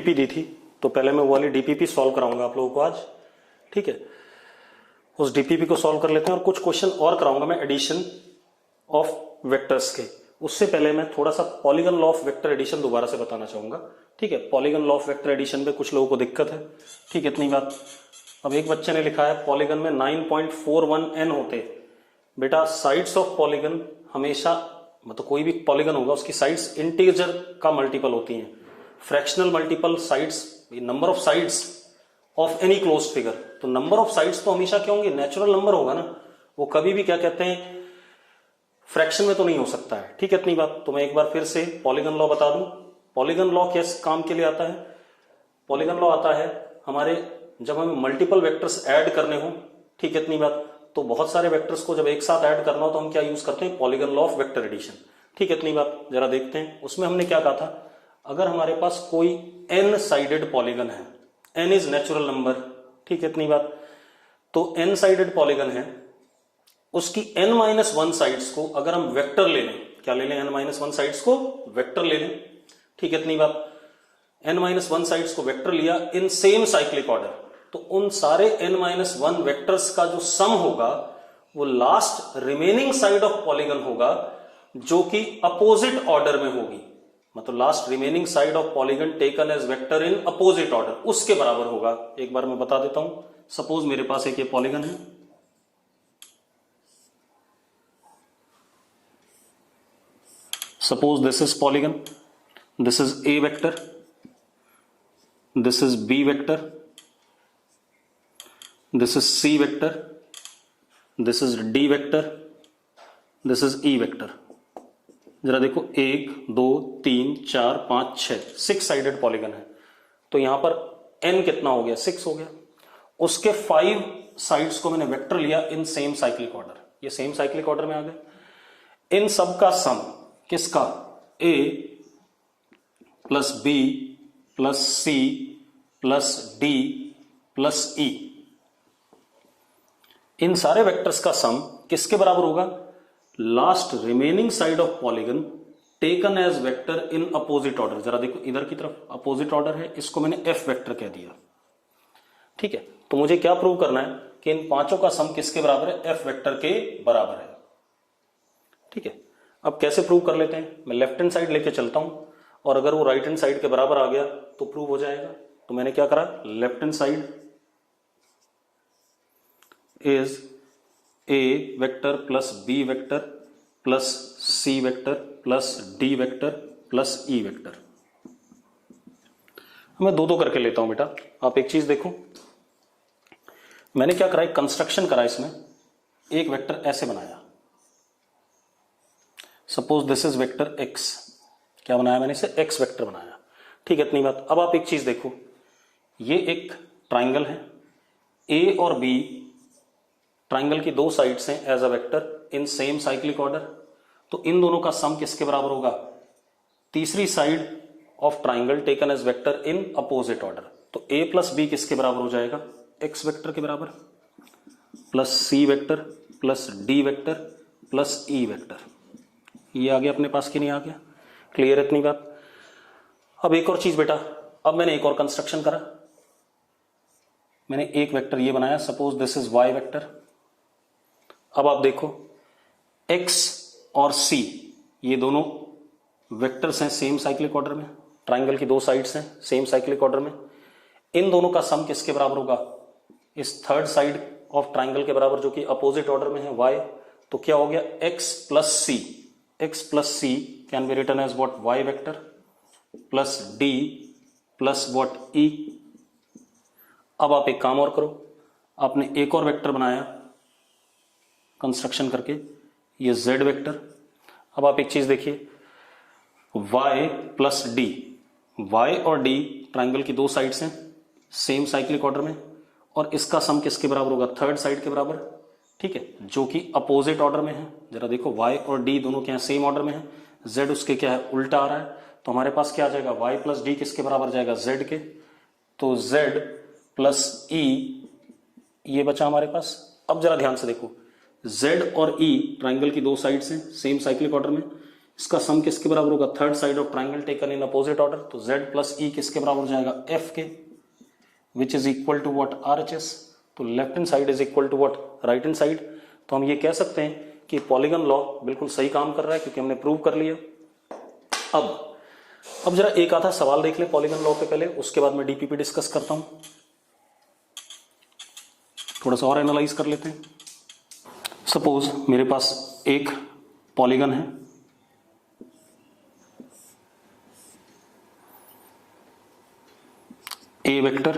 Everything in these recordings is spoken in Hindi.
डीपीपी दी थी, तो पहले मैं वो वाली डीपीपी सॉल्व कराऊंगा आप लोगों को आज, ठीक है। उस डीपीपी को सॉल्व कर लेते हैं और कुछ क्वेश्चन और कराऊंगा मैं एडिशन ऑफ वेक्टर्स के। उससे पहले मैं थोड़ा सा polygon law of vector addition दोबारा से बताना चाहूंगा, ठीक है। Polygon law of vector addition पे कुछ लोगों को दिक्कत है, ठीक है, इतनी बात। अब एक बच्चे ने लिखा है पॉलीगन में 9.41 n होते। बेटा साइड्स ऑफ पॉलीगन हमेशा, मतलब कोई भी पॉलीगन होगा उसकी साइड्स इंटीजर का मल्टीपल होती हैं, fractional multiple sides, number of sides of any closed figure. तो नंबर ऑफ साइड्स तो हमेशा क्या होंगे, नेचुरल नंबर होगा ना, वो कभी भी क्या कहते हैं फ्रैक्शन में तो नहीं हो सकता है, ठीक है, इतनी बात। तो मैं एक बार फिर से पॉलीगन लॉ बता दूं। पॉलीगन लॉ किस काम के लिए आता है? पॉलीगन लॉ आता है हमारे जब हमें मल्टीपल वेक्टर्स ऐड करने हो, ठीक है, इतनी बात। तो बहुत सारे वेक्टर्स को जब एक साथ ऐड करना हो तो हम क्या यूज करते हैं, polygon law of vector addition, ठीक है, इतनी बात। जरा देखते हैं उसमें हमने क्या कहा था। अगर हमारे पास कोई n साइडेड पॉलीगन है, n इज नेचुरल नंबर, ठीक है, इतनी बात। तो n साइडेड पॉलीगन है, उसकी n-1 साइड्स को अगर हम वेक्टर ले लें, क्या ले लें, n-1 साइड्स को वेक्टर ले लें, ठीक है, इतनी बात। n-1 साइड्स को वेक्टर लिया इन सेम साइक्लिक ऑर्डर, तो उन सारे n-1 वेक्टर्स का जो सम होगा वो last remaining side of polygon होगा जो कि अपोजिट ऑर्डर में होगी। मतलब last remaining side of polygon taken as vector in opposite order, उसके बराबर होगा। एक बार मैं बता देता हूं। सपोज मेरे पास एक ये पॉलीगन है, suppose this is polygon, this is a vector, this is b vector, this is c vector, this is d vector, this is e vector। जरा देखो 1 2 3 4 5 6 6 साइडेड पॉलीगन है। तो यहां पर n कितना हो गया, 6 हो गया। उसके 5 साइड्स को मैंने वेक्टर लिया इन सेम साइक्लिक ऑर्डर, ये सेम साइक्लिक ऑर्डर में आ गए। इन सब का सम किसका, a plus b plus c plus d plus e, इन सारे वेक्टर्स का सम किसके बराबर होगा, last remaining side of polygon taken as vector in opposite order. जरा देखो इधर की तरफ अपोजिट ऑर्डर है, इसको मैंने f वेक्टर कह दिया, ठीक है। तो मुझे क्या प्रूव करना है कि इन पांचों का सम किसके बराबर है, f वेक्टर के बराबर है, ठीक है। अब कैसे प्रूव कर लेते हैं, मैं लेफ्ट हैंड साइड लेके चलता हूं और अगर वो राइट हैंड साइड के बराबर आ गया तो प्रूव हो जाएगा। तो मैंने क्या करा, left hand side is a vector plus b vector plus c vector plus d vector plus e vector. मैं दो दो करके लेता हूं बेटा। आप एक चीज देखो, मैंने क्या करा, कंस्ट्रक्शन करा, इसमें एक वेक्टर ऐसे बनाया। Suppose this is vector x, क्या बनाया मैंने इसे, x वेक्टर बनाया, ठीक है, इतनी बात। अब आप एक चीज देखो, ये एक ट्राइंगल है, a और b ट्राइंगल की दो साइड्स हैं as a vector in same cyclic order. तो इन दोनों का सम किसके बराबर होगा, तीसरी side of triangle taken as vector in opposite order. तो a प्लस b किसके बराबर हो जाएगा, x वेक्टर के बराबर, plus c vector plus d vector plus e vector. ये आ गया अपने पास कि नहीं आ गया, क्लियर इतनी बात। अब एक और चीज बेटा, अब मैंने एक और कंस्ट्रक्शन करा, मैंने एक वेक्टर ये बनाया, suppose this is y vector. अब आप देखो x और c ये दोनों वेक्टर्स हैं सेम साइक्लिक ऑर्डर में, ट्राइंगल की दो साइड्स हैं सेम साइक्लिक ऑर्डर में। इन दोनों का सम किसके बराबर होगा, इस थर्ड साइड ऑफ ट्राइंगल के बराबर जो कि अपोजिट ऑर्डर में है y। तो क्या हो गया, x plus c, x plus c can be written as what, y vector plus d plus what, e। अब आप एक काम और करो, आपने एक और वेक्टर बनाया कंस्ट्रक्शन करके, ये z वेक्टर। अब आप एक चीज देखिए, y प्लस d, y और d ट्राइंगल की दो साइड्स हैं सेम साइक्लिक ऑर्डर में, और इसका सम किसके बराबर होगा, थर्ड साइड के बराबर, ठीक है, जो कि अपोजिट ऑर्डर में है। जरा देखो y और d दोनों क्या है, सेम ऑर्डर में है, z उसके क्या है, उल्टा आ रहा है। तो हमारे पास क्या आ जाएगा, y प्लस d किसके बराबर जाएगा, z के। तो z प्लस e ये बचा हमारे पास। अब जरा ध्यान से देखो, z और e ट्राइंगल की दो साइड्स हैं सेम साइक्लिक ऑर्डर में, इसका सम किसके बराबर होगा, third side of triangle taken in opposite order, तो z प्लस ई किसके बराबर हो जाएगा, f के, which is equal to what, RHS। तो left hand side is equal to what, right hand side. तो हम ये कह सकते हैं कि पॉलीगन लॉ बिल्कुल सही काम कर रहा है क्योंकि हमने प्रूव कर लिया। अब जरा एक आधा सवाल देख ले पॉलीगन लॉ पे पहले, उसके बाद मैं डीपीपी डिस्कस करता हूं, थोड़ा सा और एनालाइज कर लेते हैं। सपोज मेरे पास एक पॉलीगन है, A vector,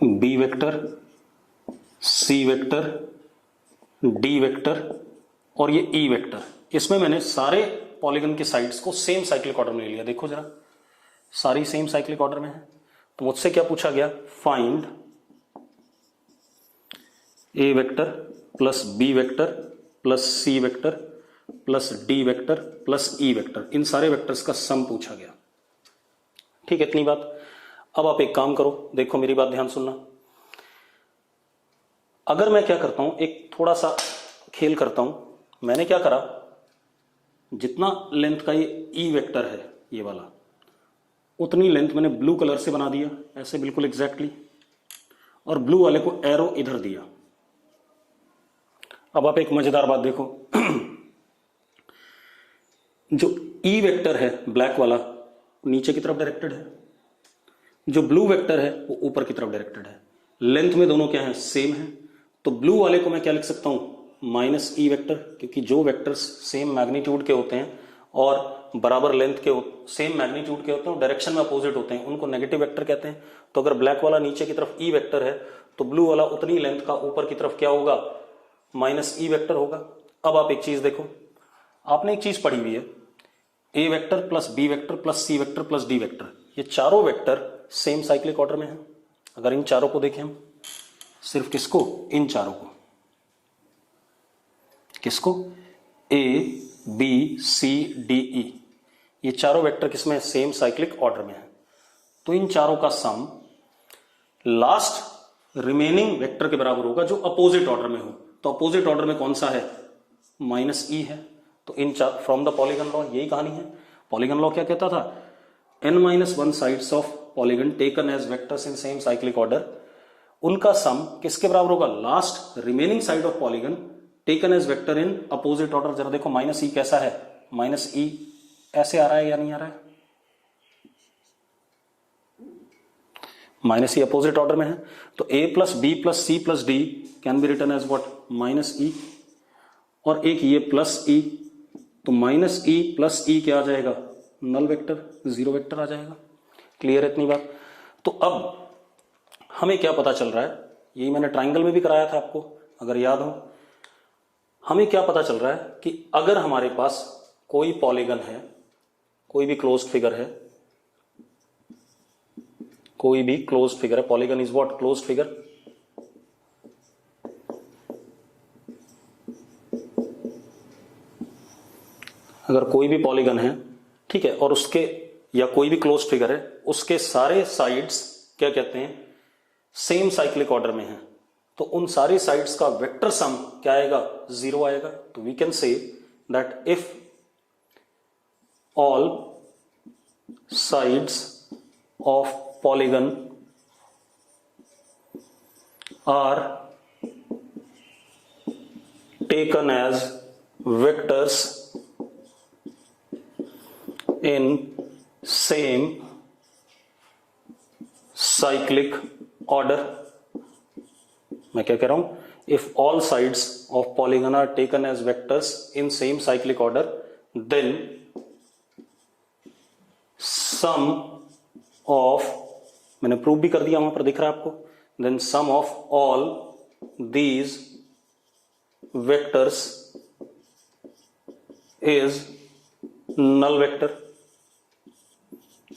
B vector, C vector, D vector और ये ई वेक्टर। इसमें मैंने सारे पॉलीगन के साइड्स को सेम साइक्लिक ऑर्डर में ले लिया। देखो जरा, सारी सेम साइक्लिक ऑर्डर में है। तो मुझसे क्या पूछा गया, find A vector plus B vector plus C vector plus D vector plus E vector, इन सारे वेक्टर्स का सम पूछा गया। ठीक है, इतनी बात। अब आप एक काम करो, देखो मेरी बात ध्यान सुनना। अगर मैं क्या करता हूं, एक थोड़ा सा खेल करता हूं। मैंने क्या करा, जितना लेंथ का ये ई वेक्टर है ये वाला, उतनी लेंथ मैंने ब्लू कलर से बना दिया, ऐसे बिल्कुल एग्जैक्टली, और ब्लू वाले को एरो इधर दिया। अब आप एक मजेदार बात देखो, जो ई वेक्टर है ब्लैक वाला नीचे की तरफ डायरेक्टेड है, जो ब्लू वेक्टर है वो ऊपर की तरफ डायरेक्टेड है। लेंथ में दोनों क्या है, सेम है। तो ब्लू वाले को मैं क्या लिख सकता हूं, माइनस ई वेक्टर, क्योंकि जो वेक्टर्स सेम मैग्नीट्यूड के होते हैं और बराबर लेंथ के सेम मैग्नीट्यूड के होते हैं, डायरेक्शन में अपोजिट होते हैं, उनको नेगेटिव वेक्टर कहते हैं। तो अगर ब्लैक वाला नीचे की तरफ ई वेक्टर है तो ब्लू वाला उतनी लेंथ का ऊपर की तरफ क्या होगा, माइनस ई वेक्टर होगा। अब आप एक चीज देखो, आपने एक चीज पढ़ी हुई है, A vector plus B vector plus C vector plus D vector, ये चारों वेक्टर सेम साइक्लिक ऑर्डर में है। अगर इन चारों को देखें हम, सिर्फ किसको, इन चारों को, किसको, A B C D E, ये चारों वेक्टर किसमें, सेम साइक्लिक ऑर्डर में है। तो इन चारों का सम लास्ट रिमेनिंग वेक्टर के बराबर होगा जो अपोजिट ऑर्डर में हो। तो अपोजिट ऑर्डर में कौन सा है, माइनस ई है। तो इन चार, फ्रॉम द पॉलीगन लॉ, यही कहानी है। पॉलीगन लॉ क्या कहता था, n-1 sides of polygon taken as vectors in same cyclic order, उनका सम किसके बराबर होगा, last remaining side of polygon taken as vector in opposite order. जरा देखो माइनस ई कैसा है, माइनस ई ऐसे आ रहा है या नहीं आ रहा है, माइनस ई अपोजिट ऑर्डर में है। तो a plus B plus C plus D can be return as what, minus E, और एक ये प्लस ई, तो माइनस ई प्लस ई क्या आ जाएगा, नल वेक्टर, जीरो वेक्टर आ जाएगा। क्लियर है इतनी बात। तो अब हमें क्या पता चल रहा है, यही मैंने ट्राइंगल में भी कराया था आपको अगर याद हो। हमें क्या पता चल रहा है कि अगर हमारे पास कोई पॉलीगन है, कोई भी क्लोज्ड फिगर है, कोई भी क्लोज्ड फिगर है, polygon is what, closed figure. अगर कोई भी पॉलीगन है, ठीक है, और उसके, या कोई भी क्लोज्ड फिगर है, उसके सारे साइड्स क्या कहते हैं, सेम साइक्लिक ऑर्डर में है, तो उन सारी साइड्स का वेक्टर सम क्या आएगा, जीरो आएगा। तो we can say that if all sides of polygon are taken as vectors in same cyclic order, मैं क्या कह रहा हूं, if all sides of polygon are taken as vectors in same cyclic order, then sum of, मैंने प्रूव भी कर दिया, वहां पर दिख रहा है आपको, then sum of all these vectors is null vector।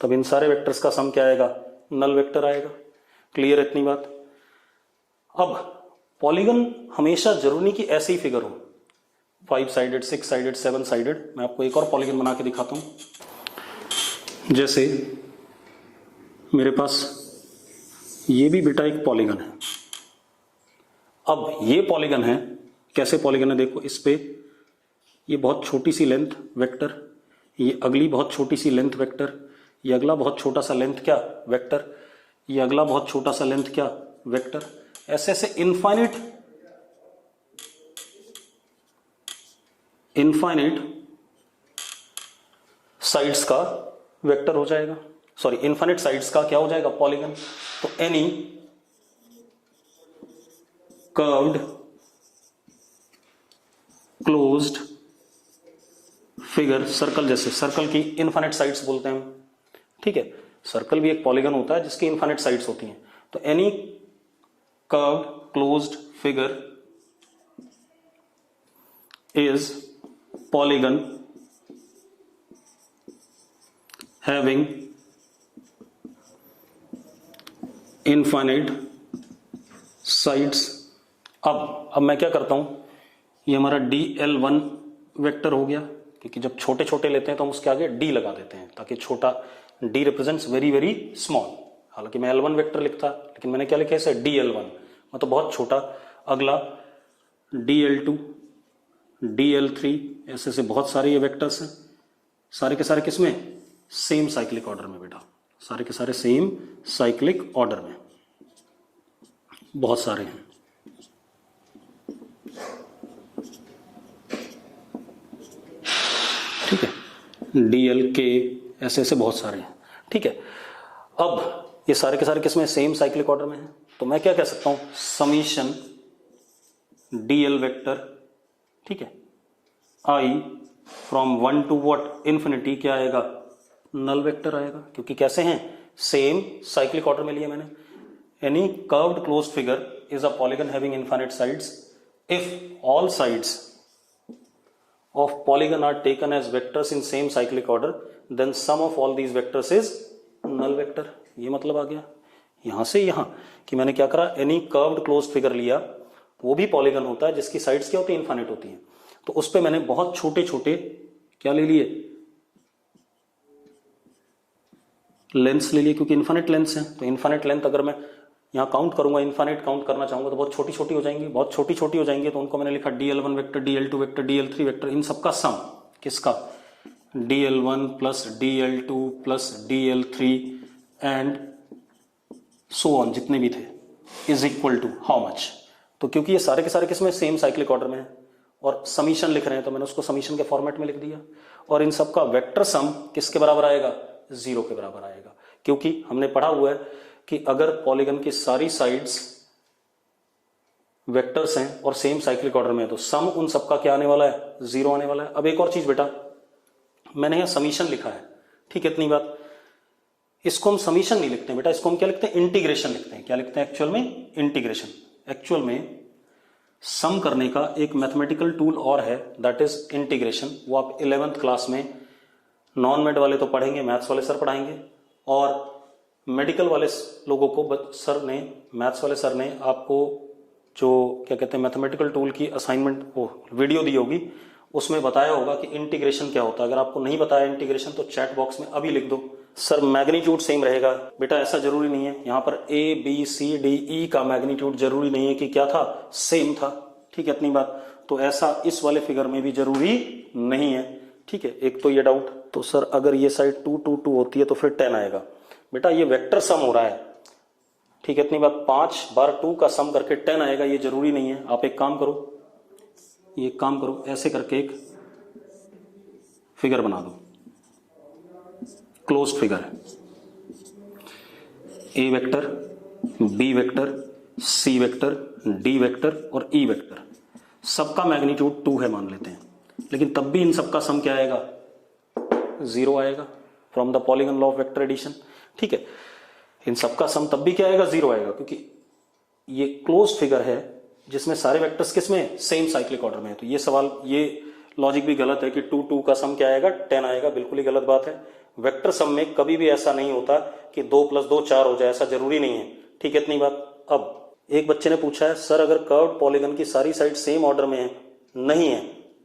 तब इन सारे वेक्टर्स का सम क्या आएगा, नल वेक्टर आएगा। क्लियर इतनी बात। अब पॉलीगन हमेशा जरूरी नहीं कि ऐसे ही फिगर हो, 5 साइडेड, 6 साइडेड, 7 साइडेड। मैं आपको एक और पॉलीगन बना के दिखाता हूं। जैसे मेरे पास ये भी बेटा एक पॉलीगन है। अब ये पॉलीगन है, कैसे पॉलीगन है देखो, इस पे ये बहुत छोटी सी लेंथ वेक्टर, ये अगली बहुत छोटी सी लेंथ वेक्टर, ये अगला बहुत छोटा सा लेंथ क्या वेक्टर, ये अगला बहुत छोटा सा लेंथ क्या वेक्टर। ऐसे ऐसे इनफाइनाइट साइड्स का वेक्टर हो जाएगा, सॉरी इनफाइनाइट साइड्स का क्या हो जाएगा पॉलीगन। तो any curved closed figure, circle, जैसे सर्कल की इनफाइनाइट साइड्स बोलते हैं हम, ठीक है। सर्कल भी एक पॉलीगन होता है जिसकी इनफाइनाइट साइड्स होती हैं। तो any curved closed figure is polygon having infinite sides. अब मैं क्या करता हूं, ये हमारा dl1 वेक्टर हो गया, क्योंकि जब छोटे छोटे लेते हैं तो हम उसके आगे d लगा देते हैं ताकि छोटा d represents very very small. हालांकि मैं l1 वेक्टर लिखता, लेकिन मैंने क्या लिखा इसे dl1, मतलब बहुत छोटा। अगला dl2, dl3, ऐसे से बहुत सारे ये वेक्टर्स हैं, सारे के सारे किसमें, सेम साइक्लिक ऑर्डर में बेटा, सारे के सारे सेम साइक्लिक ऑर्डर में, बहुत सारे हैं, ठीक है। dlk, ऐसे ऐसे बहुत सारे हैं, ठीक है। अब ये सारे के सारे किसमें, सेम साइक्लिक ऑर्डर में हैं। तो मैं क्या कह सकता हूं, समीशन dl वेक्टर, ठीक है, i from 1 to what infinity, क्या आएगा, नल वेक्टर आएगा, क्योंकि कैसे हैं, सेम साइक्लिक ऑर्डर में लिया मैंने। Any curved closed figure is a polygon having infinite sides if all sides of polygon are taken as vectors in same cyclic order, then sum of all these vectors is null vector। ये मतलब आ गया यहां से यहां कि मैंने क्या करा, एनी कर्व्ड क्लोज्ड फिगर लिया, वो भी पॉलीगन होता है जिसकी साइड्स क्या होती है, इनफाइनाइट होती हैं। तो उस पे मैंने बहुत छोटे छोटे क्या ले लिए, लेंथ्स ले लिए, क्योंकि इनफाइनाइट लेंथ्स हैं। तो इनफाइनाइट लेंथ अगर मैं यहाँ काउंट करूंगा, इनफाइनाइट काउंट करना चाहूंगा तो बहुत छोटी छोटी हो जाएंगी, बहुत छोटी छोटी हो जाएंगी। तो उनको मैंने लिखा dl1 vector, dl2 vector, dl3 vector, इन सबका सम किसका, dl1 plus dl2 plus dl3 and so on, जितने भी थे, is equal to how much. तो क्योंकि ये सारे के सारे किसमें, सेम साइक्लिक ऑर्डर में है और समीशन लिख रहे हैं, तो मैंने उसको समीशन के फॉर्मेट में लिख दिया। और इन सबका वेक्टर सम किसके बराबर आएगा, 0 के बराबर आएगा, क्योंकि हमने पढ़ा हुआ है कि अगर पॉलीगन की सारी साइड्स वेक्टर्स हैं और सेम साइक्लिक ऑर्डर में है तो सम उन सबका क्या आने वाला है, 0 आने वाला है। अब एक और चीज बेटा, मैंने यहां समीशन लिखा है, ठीक है, इतनी बात। इसको हम समीशन नहीं लिखते हैं बेटा, इसको हम क्या लिखते हैं, इंटीग्रेशन लिखते हैं। क्या लिखते हैं एक्चुअल में, इंटीग्रेशन। एक्चुअल में सम करने का एक मैथमेटिकल टूल और है, दैट इज इंटीग्रेशन। वो आप 11th क्लास में, नॉन मेड वाले तो पढ़ेंगे, मैथ्स वाले सर पढ़ाएंगे, और मेडिकल वाले लोगों को सर ने, मैथ्स वाले सर ने आपको जो क्या कहते हैं मैथमेटिकल टूल की असाइनमेंट वो वीडियो दी होगी, उसमें बताया होगा कि इंटीग्रेशन क्या होता है। अगर आपको नहीं बताया इंटीग्रेशन तो चैट बॉक्स में अभी लिख दो, सर मैग्नीट्यूड सेम रहेगा। बेटा ऐसा जरूरी नहीं है, यहाँ पर A B C D E का मैग्नीट्यूड जरूरी नहीं है कि क्या था, सेम था, ठीक है, इतनी बात। तो ऐसा इस वाले फिगर में भी जरूरी नहीं है, ठीक है। एक तो ये डाउट, तो सर अगर ये साइड 2 2 2 होती है तो फिर 10 आएगा। बेटा ये वेक्टर सम हो रहा है, ठीक है, इतनी बात। 5 बार 2 का सम करके 10 आएगा, ये जरूरी नहीं है। आप एक काम करो, ये काम करो, ऐसे करके एक फिगर बना दो, क्लोज्ड फिगर है, A vector, B vector, C vector, D vector और ई वेक्टर, सबका मैग्नीट्यूड 2 है मान लेते हैं, लेकिन तब भी इन सबका सम क्या आएगा, 0 आएगा from the polygon law of vector addition, ठीक है। इन सबका सम तब भी क्या आएगा, 0 आएगा, क्योंकि ये क्लोज्ड फिगर है जिसमें सारे वेक्टर्स किसमें, सेम साइक्लिक ऑर्डर में है। तो ये सवाल, ये लॉजिक भी गलत है कि 2 2 का सम क्या आएगा, 10 आएगा, बिल्कुल ही गलत बात है। वेक्टर सम में कभी भी ऐसा नहीं होता कि 2 + 2 4 हो जाए, ऐसा जरूरी नहीं है, ठीक है, इतनी बात। अब एक बच्चे ने पूछा है, सर अगर कर्व्ड पॉलीगन की सारी साइड सेम ऑर्डर में है, नहीं है,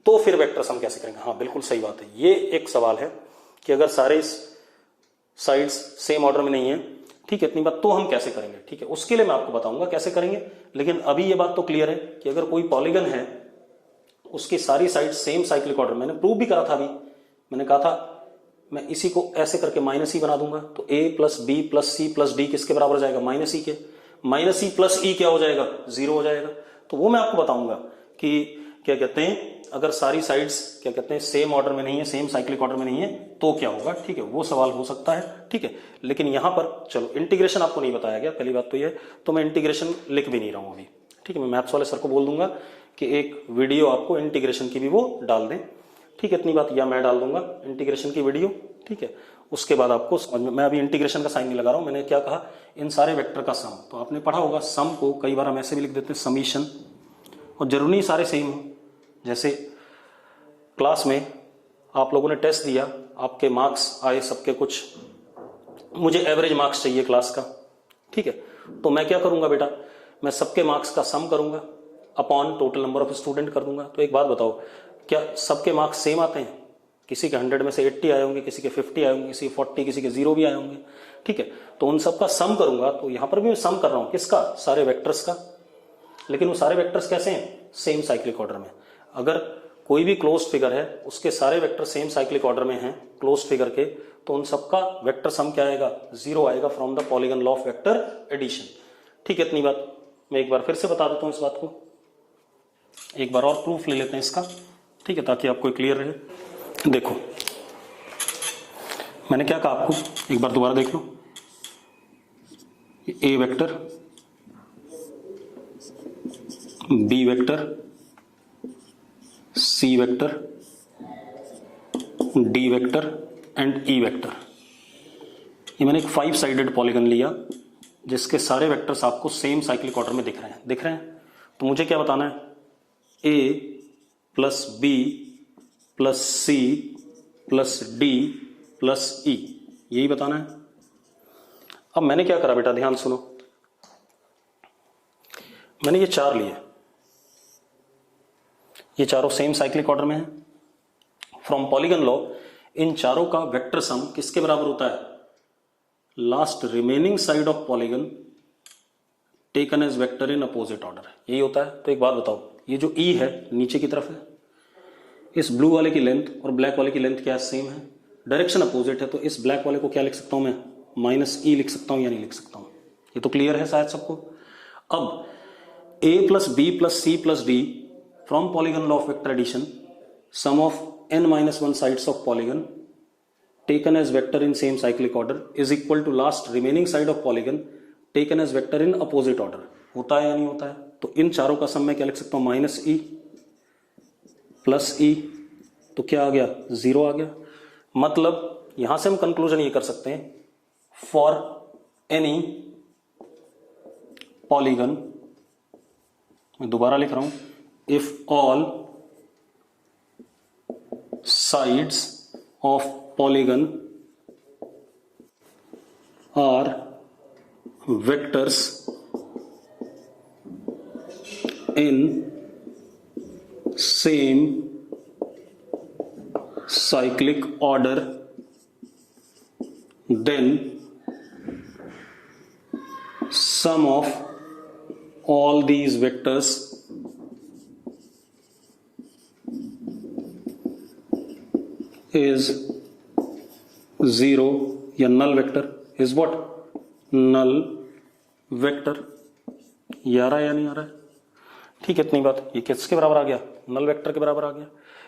तो फिर वेक्टर सम कैसे करेंगे। हाँ बिल्कुल सही बात है, ये एक सवाल है कि अगर सारे साइड्स सेम ऑर्डर में नहीं है, ठीक है, इतनी बात, तो हम कैसे करेंगे, ठीक है, उसके लिए मैं आपको बताऊंगा कैसे करेंगे। लेकिन अभी ये बात तो क्लियर है कि अगर कोई पॉलीगन है उसकी सारी साइड सेम साइक्लिक ऑर्डर, मैंने प्रूव भी करा था अभी, मैंने कहा था मैं इसी को ऐसे करके माइनस ई बना दूंगा, तो A plus B plus C plus D किसके बराबर हो जाएगा, माइनस ई के, माइनस ई प्लस ई क्या हो जाएगा, जीरो हो जाएगा। तो वो मैं आपको बताऊंगा कि क्या कहते हैं, अगर सारी साइड्स क्या कहते हैं सेम ऑर्डर में नहीं है, सेम साइक्लिक ऑर्डर में नहीं है तो क्या होगा, ठीक है, वो सवाल हो सकता है, ठीक है। लेकिन यहां पर चलो इंटीग्रेशन आपको नहीं बताया गया, पहली बात तो ये, तो मैं इंटीग्रेशन लिख भी नहीं रहा हूं अभी, ठीक है। मैं मैथ्स वाले सर को बोल दूंगा कि एक वीडियो आपको इंटीग्रेशन की भी वो डाल दें, ठीक है, इतनी बात, या मैं डाल दूंगा इंटीग्रेशन की वीडियो, ठीक है। उसके बाद आपको समझ में, मैं अभी इंटीग्रेशन का साइन नहीं लगा रहा हूं, मैंने क्या कहा, इन सारे वेक्टर का सम, तो आपने पढ़ा होगा सम को कई बार हम ऐसे भी लिख देते हैं समीशन, और जरूरी नहीं सारे सेम हो। जैसे क्लास में आप लोगों ने टेस्ट दिया, आपके मार्क्स आए सबके कुछ, मुझे एवरेज मार्क्स चाहिए क्लास का, ठीक है, तो मैं क्या करूंगा बेटा, मैं सबके मार्क्स का सम करूंगा upon total number of student कर दूंगा। तो एक बात बताओ, क्या सबके मार्क्स सेम आते हैं, किसी के 100 में से 80 आए होंगे, किसी के 50 आए होंगे, किसी के 40, किसी के 0 भी आए होंगे, ठीक है, तो उन सबका सम करूंगा। तो यहां पर भी मैं सम कर रहा हूं किसका, सारे वेक्टर्स का, लेकिन वो सारे वेक्टर्स कैसे हैं, सेम साइक्लिक ऑर्डर में। अगर कोई भी क्लोज्ड फिगर है उसके सारे वेक्टर सेम साइक्लिक ऑर्डर में हैं क्लोज्ड फिगर के, तो उन सबका वेक्टर सम क्या आएगा, 0 आएगा from the polygon law of vector addition, ठीक है। इतनी बात मैं एक बार फिर से बता देता हूं, इस बात को एक बार और प्रूफ ले लेते हैं इसका, ठीक है, ताकि आपको क्लियर रहे। देखो मैंने क्या कहा आपको, एक बार दोबारा देख लो, A vector, B vector, C vector, D vector and E vector, ये मैंने एक 5 साइडेड पॉलीगन लिया जिसके सारे वेक्टर्स आपको सेम साइक्लिक ऑर्डर में दिख रहे हैं। तो मुझे क्या बताना है, A plus B plus C plus D plus E, यही बताना है। अब मैंने क्या करा बेटा, ध्यान सुनो, मैंने ये 4 लिए, ये चारों सेम साइक्लिक ऑर्डर में है। फ्रॉम पॉलीगन लॉ इन चारों का वेक्टर सम किसके बराबर होता है, last remaining side of polygon taken as vector in opposite order, यही होता है। तो एक बात बताओ, ये जो ई है नीचे की तरफ है, इस ब्लू वाले की लेंथ और ब्लैक वाले की लेंथ क्या सेम है, डायरेक्शन अपोजिट है, तो इस ब्लैक वाले को क्या लिख सकता हूं मैं, माइनस ई लिख सकता हूं या नहीं लिख सकता हूं, ये तो क्लियर है शायद सबको। अब a plus B plus C plus D from polygon law of vector addition, sum of n minus 1 sides of polygon taken as vector in same cyclic order is equal to last remaining side of polygon taken as vector in opposite order, होता है या नहीं होता है। तो इन चारों का सम मैं क्या लिख सकता हूं, माइनस ई प्लस ई, तो क्या आ गया, 0 आ गया। मतलब यहां से हम कंक्लूजन ये कर सकते हैं, फॉर एनी पॉलीगन, मैं दोबारा लिख रहा हूं, if all sides of polygon are vectors in same cyclic order, then sum of all these vectors is 0 या null vector is what, null vector। ये आ रहा है या नहीं आ रहा है, ठीक है, इतनी बात। ये किसके बराबर आ गया, नल वेक्टर के बराबर आ गया,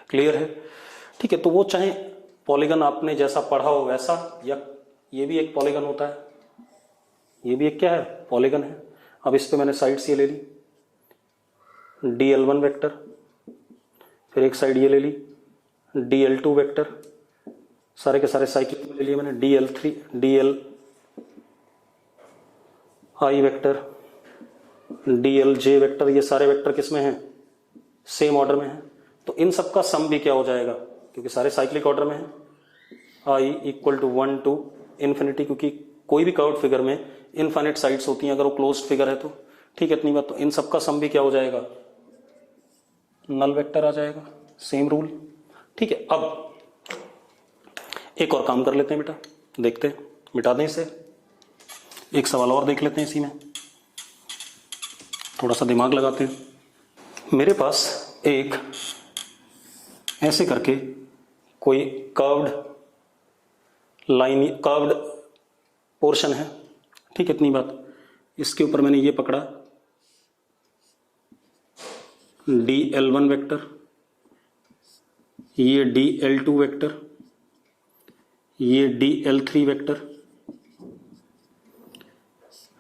क्लियर है, ठीक है। तो वो चाहे पॉलीगन आपने जैसा पढ़ा हो वैसा, या ये भी एक पॉलीगन होता है, ये भी एक क्या है, पॉलीगन है। अब इस पे मैंने साइड्स ये ले ली, DL1 वेक्टर, फिर एक साइड ये ले ली DL2 वेक्टर, सारे के सारे साइक्लिक में ले लिए मैंने, DL3 DLI vector, DLJ vector, ये सारे वेक्टर किस में हैं, सेम ऑर्डर में हैं। तो इन सब का सम भी क्या हो जाएगा, क्योंकि सारे साइक्लिक ऑर्डर में हैं, I equal to 1 to infinity, क्योंकि कोई भी कर्व्ड फिगर में इनफाइनाइट साइड्स होती हैं अगर वो क्लोज्ड फिगर है तो, ठीक है, इतनी बात। तो इन सब का सम भी क्या हो जाएगा, नल वेक्टर आ जाएगा, सेम रूल, ठीक है। अब एक और काम कर लेते हैं बेटा, देखते हैं, मिटा दें इसे, एक सवाल और देख लेते हैं इसी में, थोड़ा सा दिमाग लगाते हैं। मेरे पास एक ऐसे करके कोई कर्व्ड लाइन, कर्व्ड पोर्शन है, ठीक है, इतनी बात। इसके ऊपर मैंने ये पकड़ा dl1 वेक्टर, ये dl2 वेक्टर, ये dl3 वेक्टर,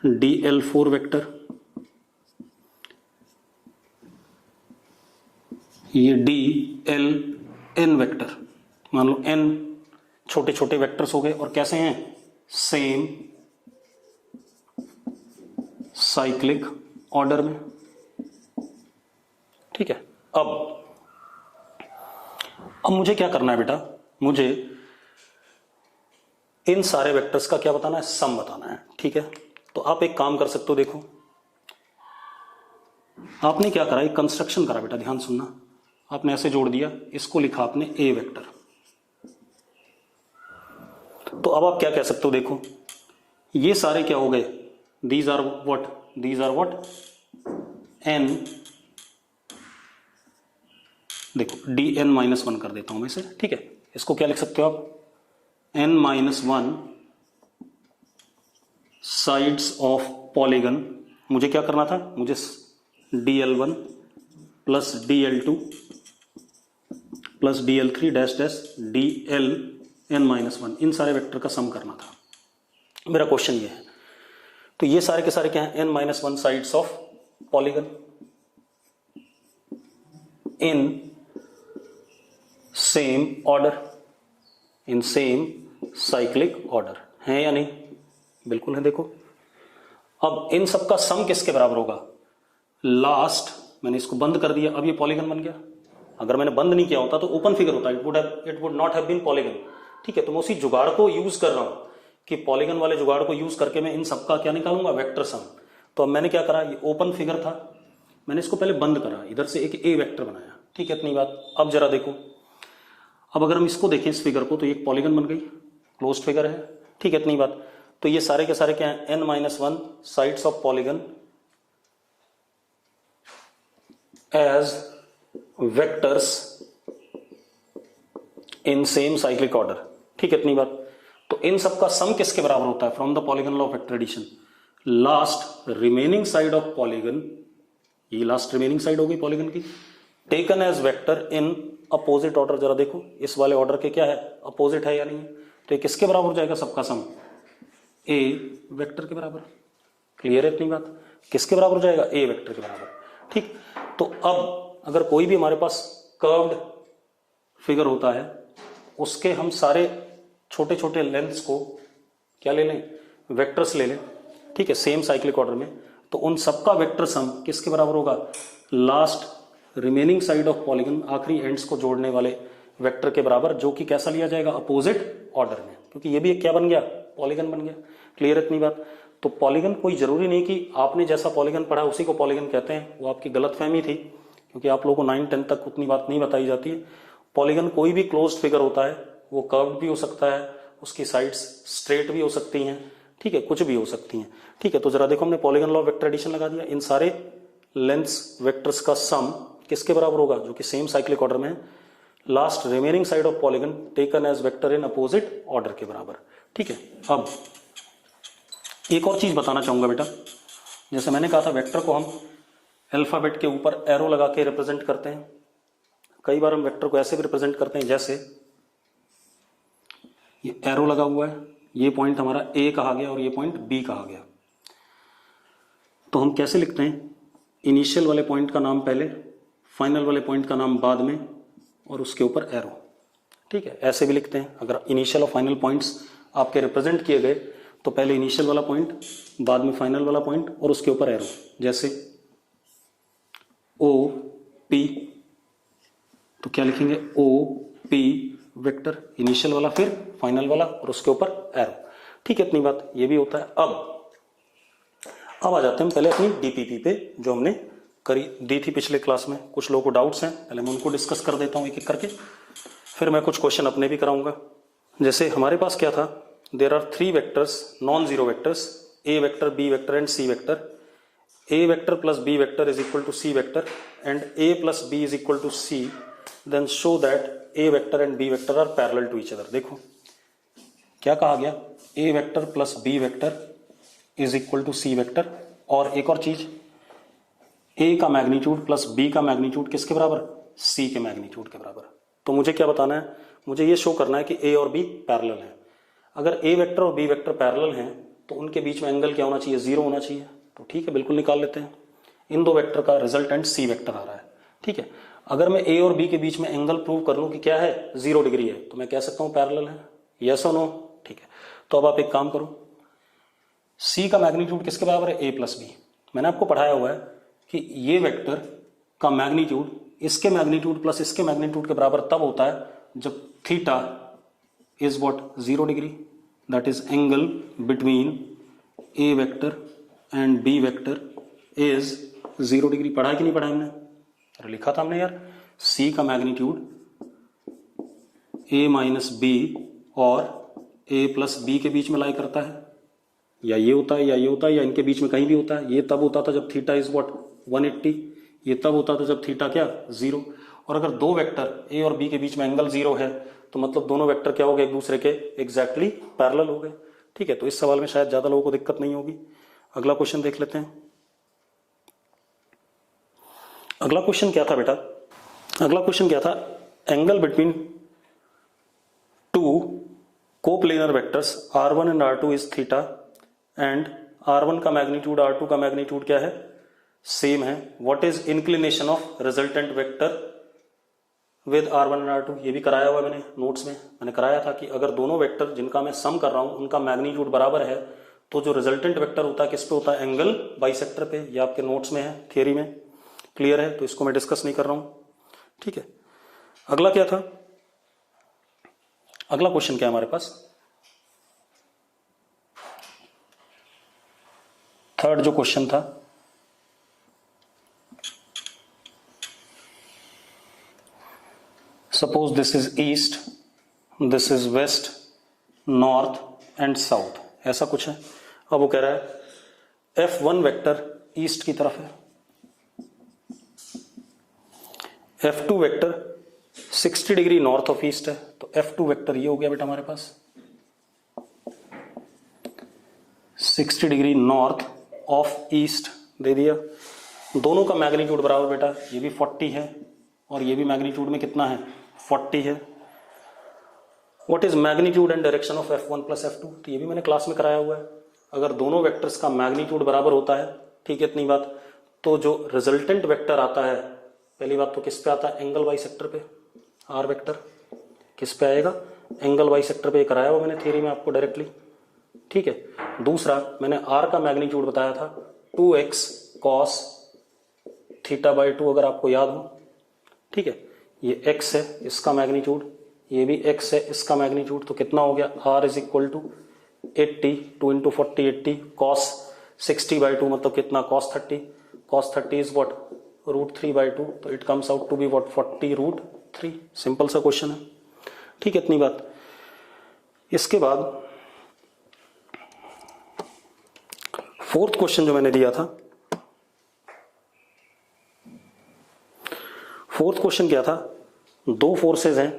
dl4 वेक्टर, ये dln वेक्टर। मान लो n छोटे छोटे वेक्टर्स हो गए और कैसे हैं, सेम साइक्लिक ऑर्डर में, ठीक है। अब मुझे क्या करना है बेटा, मुझे इन सारे वेक्टर्स का क्या बताना है, सम बताना है, ठीक है। तो आप एक काम कर सकते हो, देखो आपने क्या करा, एक कंस्ट्रक्शन करा बेटा, ध्यान सुनना। आपने ऐसे जोड़ दिया, इसको लिखा आपने ए वेक्टर। तो अब आप क्या कह सकते हो, देखो ये सारे क्या हो गए, दीज आर व्हाट n, देखो dn-1 कर देता हूं मैं इसे, ठीक है। इसको क्या लिख सकते हो आप, n-1 साइड्स ऑफ पॉलीगन। मुझे क्या करना था, मुझे dl1 plus dl2 plus dl3 dash dash dln-1, इन सारे वेक्टर का सम करना था, मेरा क्वेश्चन ये है। तो ये सारे के सारे क्या हैं, n-1 sides of polygon in same order, in same cyclic order, है या नहीं, बिल्कुल है। देखो अब इन सब का सम किसके बराबर होगा, लास्ट, मैंने इसको बंद कर दिया, अब ये पॉलीगन बन गया। अगर मैंने बंद नहीं किया होता तो ओपन फिगर होता, it would not have been polygon, ठीक है। तो मैं उसी जुगाड़ को यूज कर रहा हूं कि पॉलीगन वाले जुगाड़ को यूज करके मैं इन सब का क्या निकालूंगा, वेक्टर सम। तो अब मैंने क्या करा, ये ओपन फिगर था, मैंने इसको पहले बंद करा, इधर से एक ए वेक्टर बनाया, ठीक है, इतनी बात। अब जरा देखो, अब अगर हम इसको देखें इस फिगर को, तो एक पॉलीगन बन गई, क्लोज्ड फिगर है, ठीक है, इतनी बात। तो ये सारे के सारे क्या है, n-1 sides of polygon as vectors in same cyclic order, ठीक है, इतनी बात। तो इन सब का सम किसके बराबर होता है, from the polygon law of vector addition, last remaining side of polygon, ये लास्ट रिमेनिंग साइड होगी पॉलीगन की, taken as vector in opposite order. जरा देखो इस वाले ऑर्डर के क्या है, अपोजिट है या नहीं, तो ये किसके बराबर हो जाएगा, सबका सम ए वेक्टर के बराबर। क्लियर है इतनी बात, किसके बराबर हो जाएगा, ए वेक्टर के बराबर, ठीक। तो अब अगर कोई भी हमारे पास कर्व्ड फिगर होता है, उसके हम सारे छोटे छोटे लेंथ्स को क्या ले लें, वेक्टर्स ले लें, ठीक है, सेम साइक्लिक ऑर्डर में, तो उन सबका वेक्टर सम किसके बराबर होगा, last remaining side of polygon, आखिरी एंड्स को जोड़ने वाले वेक्टर के बराबर, जो कि कैसा लिया जाएगा, अपोजिट ऑर्डर में, क्योंकि ये भी एक क्या बन गया, पॉलीगन बन गया। क्लियर है इतनी बात। तो पॉलीगन कोई जरूरी नहीं कि आपने जैसा पॉलीगन पढ़ा उसी को पॉलीगन कहते हैं, वो आपकी गलतफहमी थी, क्योंकि आप लोगों को 9-10 तक उतनी बात नहीं बताई जाती है। पॉलीगन कोई भी क्लोज्ड फिगर होता है, वो कर्व्ड भी हो सकता है, उसकी साइड्स स्ट्रेट भी हो सकती हैं, ठीक है, कुछ भी हो सकती हैं, ठीक है। तो जरा देखो, हमने polygon law of vector addition लगा दिया, इन सारे लेंथ्स वेक्टर्स का सम किसके बराबर होगा, जो कि सेम साइक्लिक ऑर्डर में है, last remaining side of polygon taken as vector in opposite order के बराबर, ठीक है। अब एक और चीज बताना चाहूंगा बेटा, जैसे मैंने कहा था वेक्टर को हम अल्फाबेट के ऊपर एरो लगा के रिप्रेजेंट करते हैं, कई बार हम वेक्टर को ऐसे भी रिप्रेजेंट करते हैं, जैसे ये एरो लगा हुआ है, ये पॉइंट हमारा ए कहा गया और ये पॉइंट बी कहा गया। तो हम कैसे लिखते हैं, इनिशियल वाले पॉइंट का नाम पहले, फाइनल वाले पॉइंट का नाम बाद में, और उसके ऊपर एरो, ठीक है, ऐसे भी लिखते हैं। अगर इनिशियल और फाइनल पॉइंट्स आपके रिप्रेजेंट किए गए, तो पहले इनिशियल वाला पॉइंट, बाद में फाइनल वाला पॉइंट और उसके ऊपर एरो, जैसे ओ पी, तो क्या लिखेंगे, ओ पी वेक्टर, इनिशियल वाला फिर फाइनल वाला और उसके ऊपर एरो, ठीक है, इतनी बात। ये भी होता है। अब आ जाते हैं पहले अपनी डीपीपी पे, जो हमने दी थी पिछले क्लास में। कुछ लोगों को डाउट्स हैं, पहले मैं उनको डिस्कस कर देता हूं एक एक करके, फिर मैं कुछ क्वेश्चन अपने भी कराऊंगा। जैसे हमारे पास क्या था, there are 3 vectors, non zero vectors, A vector, B vector and C vector. A vector plus B vector is equal to C vector and A plus B is equal to C then show that A vector and B vector are parallel to each other. देखो क्या कहा गया, A vector plus B vector is equal to C vector, और एक और चीज, ए का मैग्नीट्यूड प्लस बी का मैग्नीट्यूड किसके बराबर, सी के मैग्नीट्यूड के बराबर। तो मुझे क्या बताना है, मुझे ये शो करना है कि ए और बी पैरेलल हैं। अगर ए वेक्टर और बी वेक्टर पैरेलल हैं तो उनके बीच में एंगल क्या होना चाहिए, जीरो होना चाहिए। तो ठीक है, बिल्कुल निकाल लेते हैं। इन दो वेक्टर का रिजल्टेंट सी वेक्टर आ रहा है। ठीक है, अगर मैं ए और बी के बीच में एंगल प्रूव कर लूं कि क्या है, 0 डिग्री है, तो मैं कह सकता हूं पैरेलल है। यस और नो? ठीक है, तो अब आप एक काम करो, सी का मैग्नीट्यूड किसके बराबर है, ए प्लस बी। मैंने आपको पढ़ाया हुआ है कि ये वेक्टर का मैग्नीट्यूड इसके मैग्नीट्यूड प्लस इसके मैग्नीट्यूड के बराबर तब होता है जब theta is what, 0 degree, that is angle between A vector and B vector is 0 degree. पढ़ा है कि नहीं पढ़ा हमने, अरे लिखा था हमने यार, सी का मैग्नीट्यूड ए माइनस बी और ए प्लस बी के बीच में लाई करता है, या ये होता है या ये होता है या इनके बीच में कहीं भी होता है। ये तब होता था जब थीटा इज व्हाट 180, ये तब होता था जब थीटा क्या 0। और अगर दो वेक्टर ए और बी के बीच में एंगल 0 है तो मतलब दोनों वेक्टर क्या हो गए, एक दूसरे के एग्जैक्टली पैरेलल हो गए। ठीक है, तो इस सवाल में शायद ज्यादा लोगों को दिक्कत नहीं होगी। अगला क्वेश्चन देख लेते हैं। अगला क्वेश्चन क्या था बेटा, अगला क्वेश्चन क्या था, angle between two coplanar vectors r1 and r2 is theta and r1 का मैग्नीट्यूड r2 का मैग्नीट्यूड क्या है, सेम है। What is inclination of resultant vector with r1 and r2, ये भी कराया हुआ है मैंने नोट्स में। मैंने कराया था कि अगर दोनों वेक्टर जिनका मैं सम कर रहा हूं उनका मैग्नीट्यूड बराबर है तो जो रिजल्टेंट वेक्टर होता है किस पे होता है, एंगल बाइसेक्टर पे। ये आपके नोट्स में है, थियरी में क्लियर है, तो इसको मैं डिस्कस नहीं कर रहा हूं। ठीक है, अगला क्या था, अगला क्वेश्चन क्या है हमारे पास, थर्ड जो क्वेश्चन था, suppose this is east, this is west, north and south, ऐसा कुछ है। अब वो कह रहा है F1 वेक्टर ईस्ट की तरफ है, F2 vector 60 degree north of east है, तो F2 वेक्टर ये हो गया बेटा हमारे पास 60 डिग्री नॉर्थ ऑफ ईस्ट दे दिया। दोनों का मैग्नीट्यूड बराबर बेटा, ये भी 40 है और ये भी मैग्नीट्यूड में कितना है, 40 है। What is magnitude and direction of F1 plus F2, तो ये भी मैंने क्लास में कराया हुआ है। अगर दोनों वेक्टर्स का मैग्नीट्यूड बराबर होता है, ठीक है, इतनी बात, तो जो रिजल्टेंट वेक्टर आता है, पहली बात तो किस पे आता है, एंगल बाइसेक्टर पे। आर वेक्टर किस पे आएगा, एंगल बाइसेक्टर पे, कराया हुआ मैंने थियरी में आपको डायरेक्टली। ठीक है, दूसरा मैंने आर का मैग्नीट्यूड बताया था 2x cos थीटा बाई 2, अगर आपको याद हो। ठीक है, ये x है इसका मैग्नीट्यूड, ये भी x है इसका मैग्नीट्यूड, तो कितना हो गया, r is equal to 80, 2 into 40 80, cos 60 by 2 मतलब कितना, cos 30, cos 30 is what √3 by 2, तो it comes out to be what 40√3। Simple सा क्वेश्चन है। ठीक है, इतनी बात। इसके बाद फोर्थ क्वेश्चन जो मैंने दिया था, फोर्थ क्वेश्चन क्या था, दो फोर्सेज हैं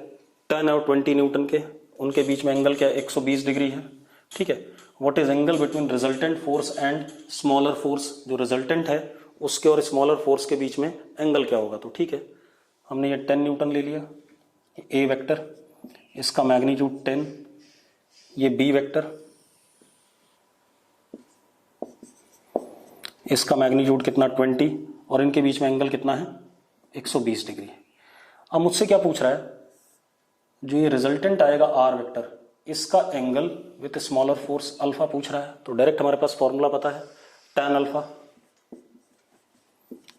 10 और 20 न्यूटन के, उनके बीच में एंगल क्या है, 120 डिग्री है। ठीक है, what is angle between resultant force and smaller force, जो रिजल्टेंट है उसके और स्मॉलर फोर्स के बीच में एंगल क्या होगा। तो ठीक है, हमने ये 10 न्यूटन ले लिया, ए वेक्टर इसका मैग्नीट्यूड 10, ये बी वेक्टर इसका मैग्नीट्यूड कितना 20, और इनके बीच में एंगल कितना है 120 डिग्री। अब मुझसे क्या पूछ रहा है, जो ये रिजल्टेंट आएगा आर वेक्टर, इसका angle with smaller force alpha पूछ रहा है। तो डायरेक्ट हमारे पास फॉर्मूला पता है, tan alpha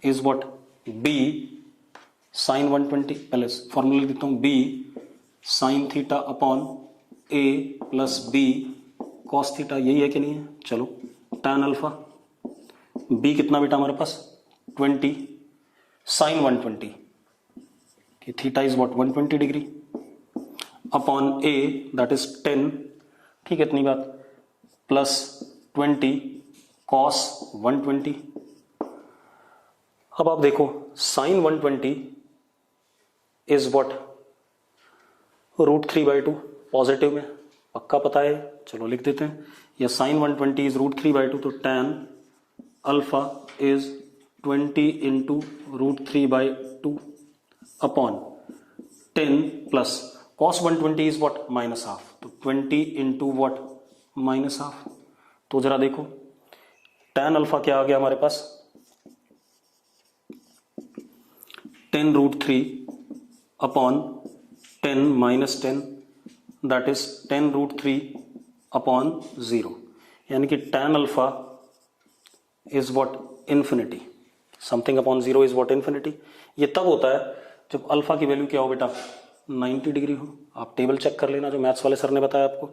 is what B sine 120, पहले फॉर्मूला लिख देता हूं, B sine theta upon A plus B cos theta, यही है कि नहीं है। चलो, tan अल्फा बी कितना बेटा हमारे पास 20 साइन 120, कि theta is what 120 degree upon A that is 10, ठीक है, इतनी बात, प्लस 20 कॉस 120। अब आप देखो साइन 120 इज व्हाट √3/2 पॉजिटिव में पक्का पता है, चलो लिख देते हैं। या साइन 120 इज √3/2, तो tan alpha is 20 into √3/2 upon 10 plus cos 120 is what -½ तो 20 इंटू व्हाट -½ तो जरा देखो tan अल्फा क्या आ गया हमारे पास 10√3 अपॉन 10 - 10 दैट इज 10√3 अपॉन 0, यानी कि tan alpha is what infinity, something upon 0 is what infinity. ये तब होता है जब अल्फा की वैल्यू क्या हो बेटा 90 डिग्री हो। आप टेबल चेक कर लेना जो मैथ्स वाले सर ने बताया आपको,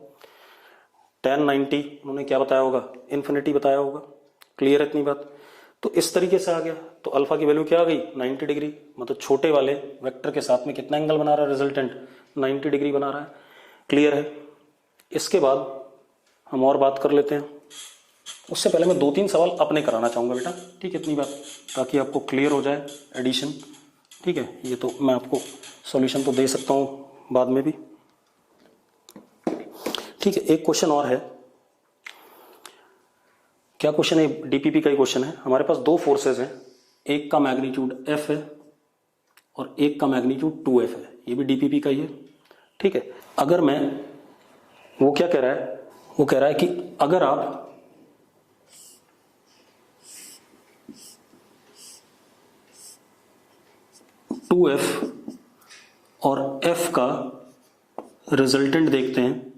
tan 90 उन्होंने क्या बताया होगा इन्फिनिटी बताया होगा। क्लियर है इतनी बात। तो इस तरीके से आ गया, तो अल्फा की वैल्यू क्या आ गई 90 डिग्री, मतलब छोटे वाले वेक्टर के साथ में कितना एंगल बना रहा है रिजल्टेंट 90 डिग्री बना रहा है। क्लियर है। इसके बाद हम और बात कर लेते हैं। उससे पहले मैं 2-3 सवाल अपने कराना चाहूंगा बेटा, ठीक है इतनी बात, ताकि आपको क्लियर हो जाए एडिशन। ठीक है, ये तो मैं आपको सॉल्यूशन तो दे सकता हूँ बाद में भी। ठीक है, एक क्वेश्चन और है। क्या क्वेश्चन है, डीपीपी का ही क्वेश्चन है। हमारे पास दो फोर्सेस हैं, एक का मैग्नीट्यूड F है और एक का मैग्नीट्यूड 2F है, ये भी डीपीपी का ही है। ठीक है, अगर मैं, वो क्या कह रहा है, वो कह रहा है कि अगर आप F और F का रिजल्टेंट देखते हैं,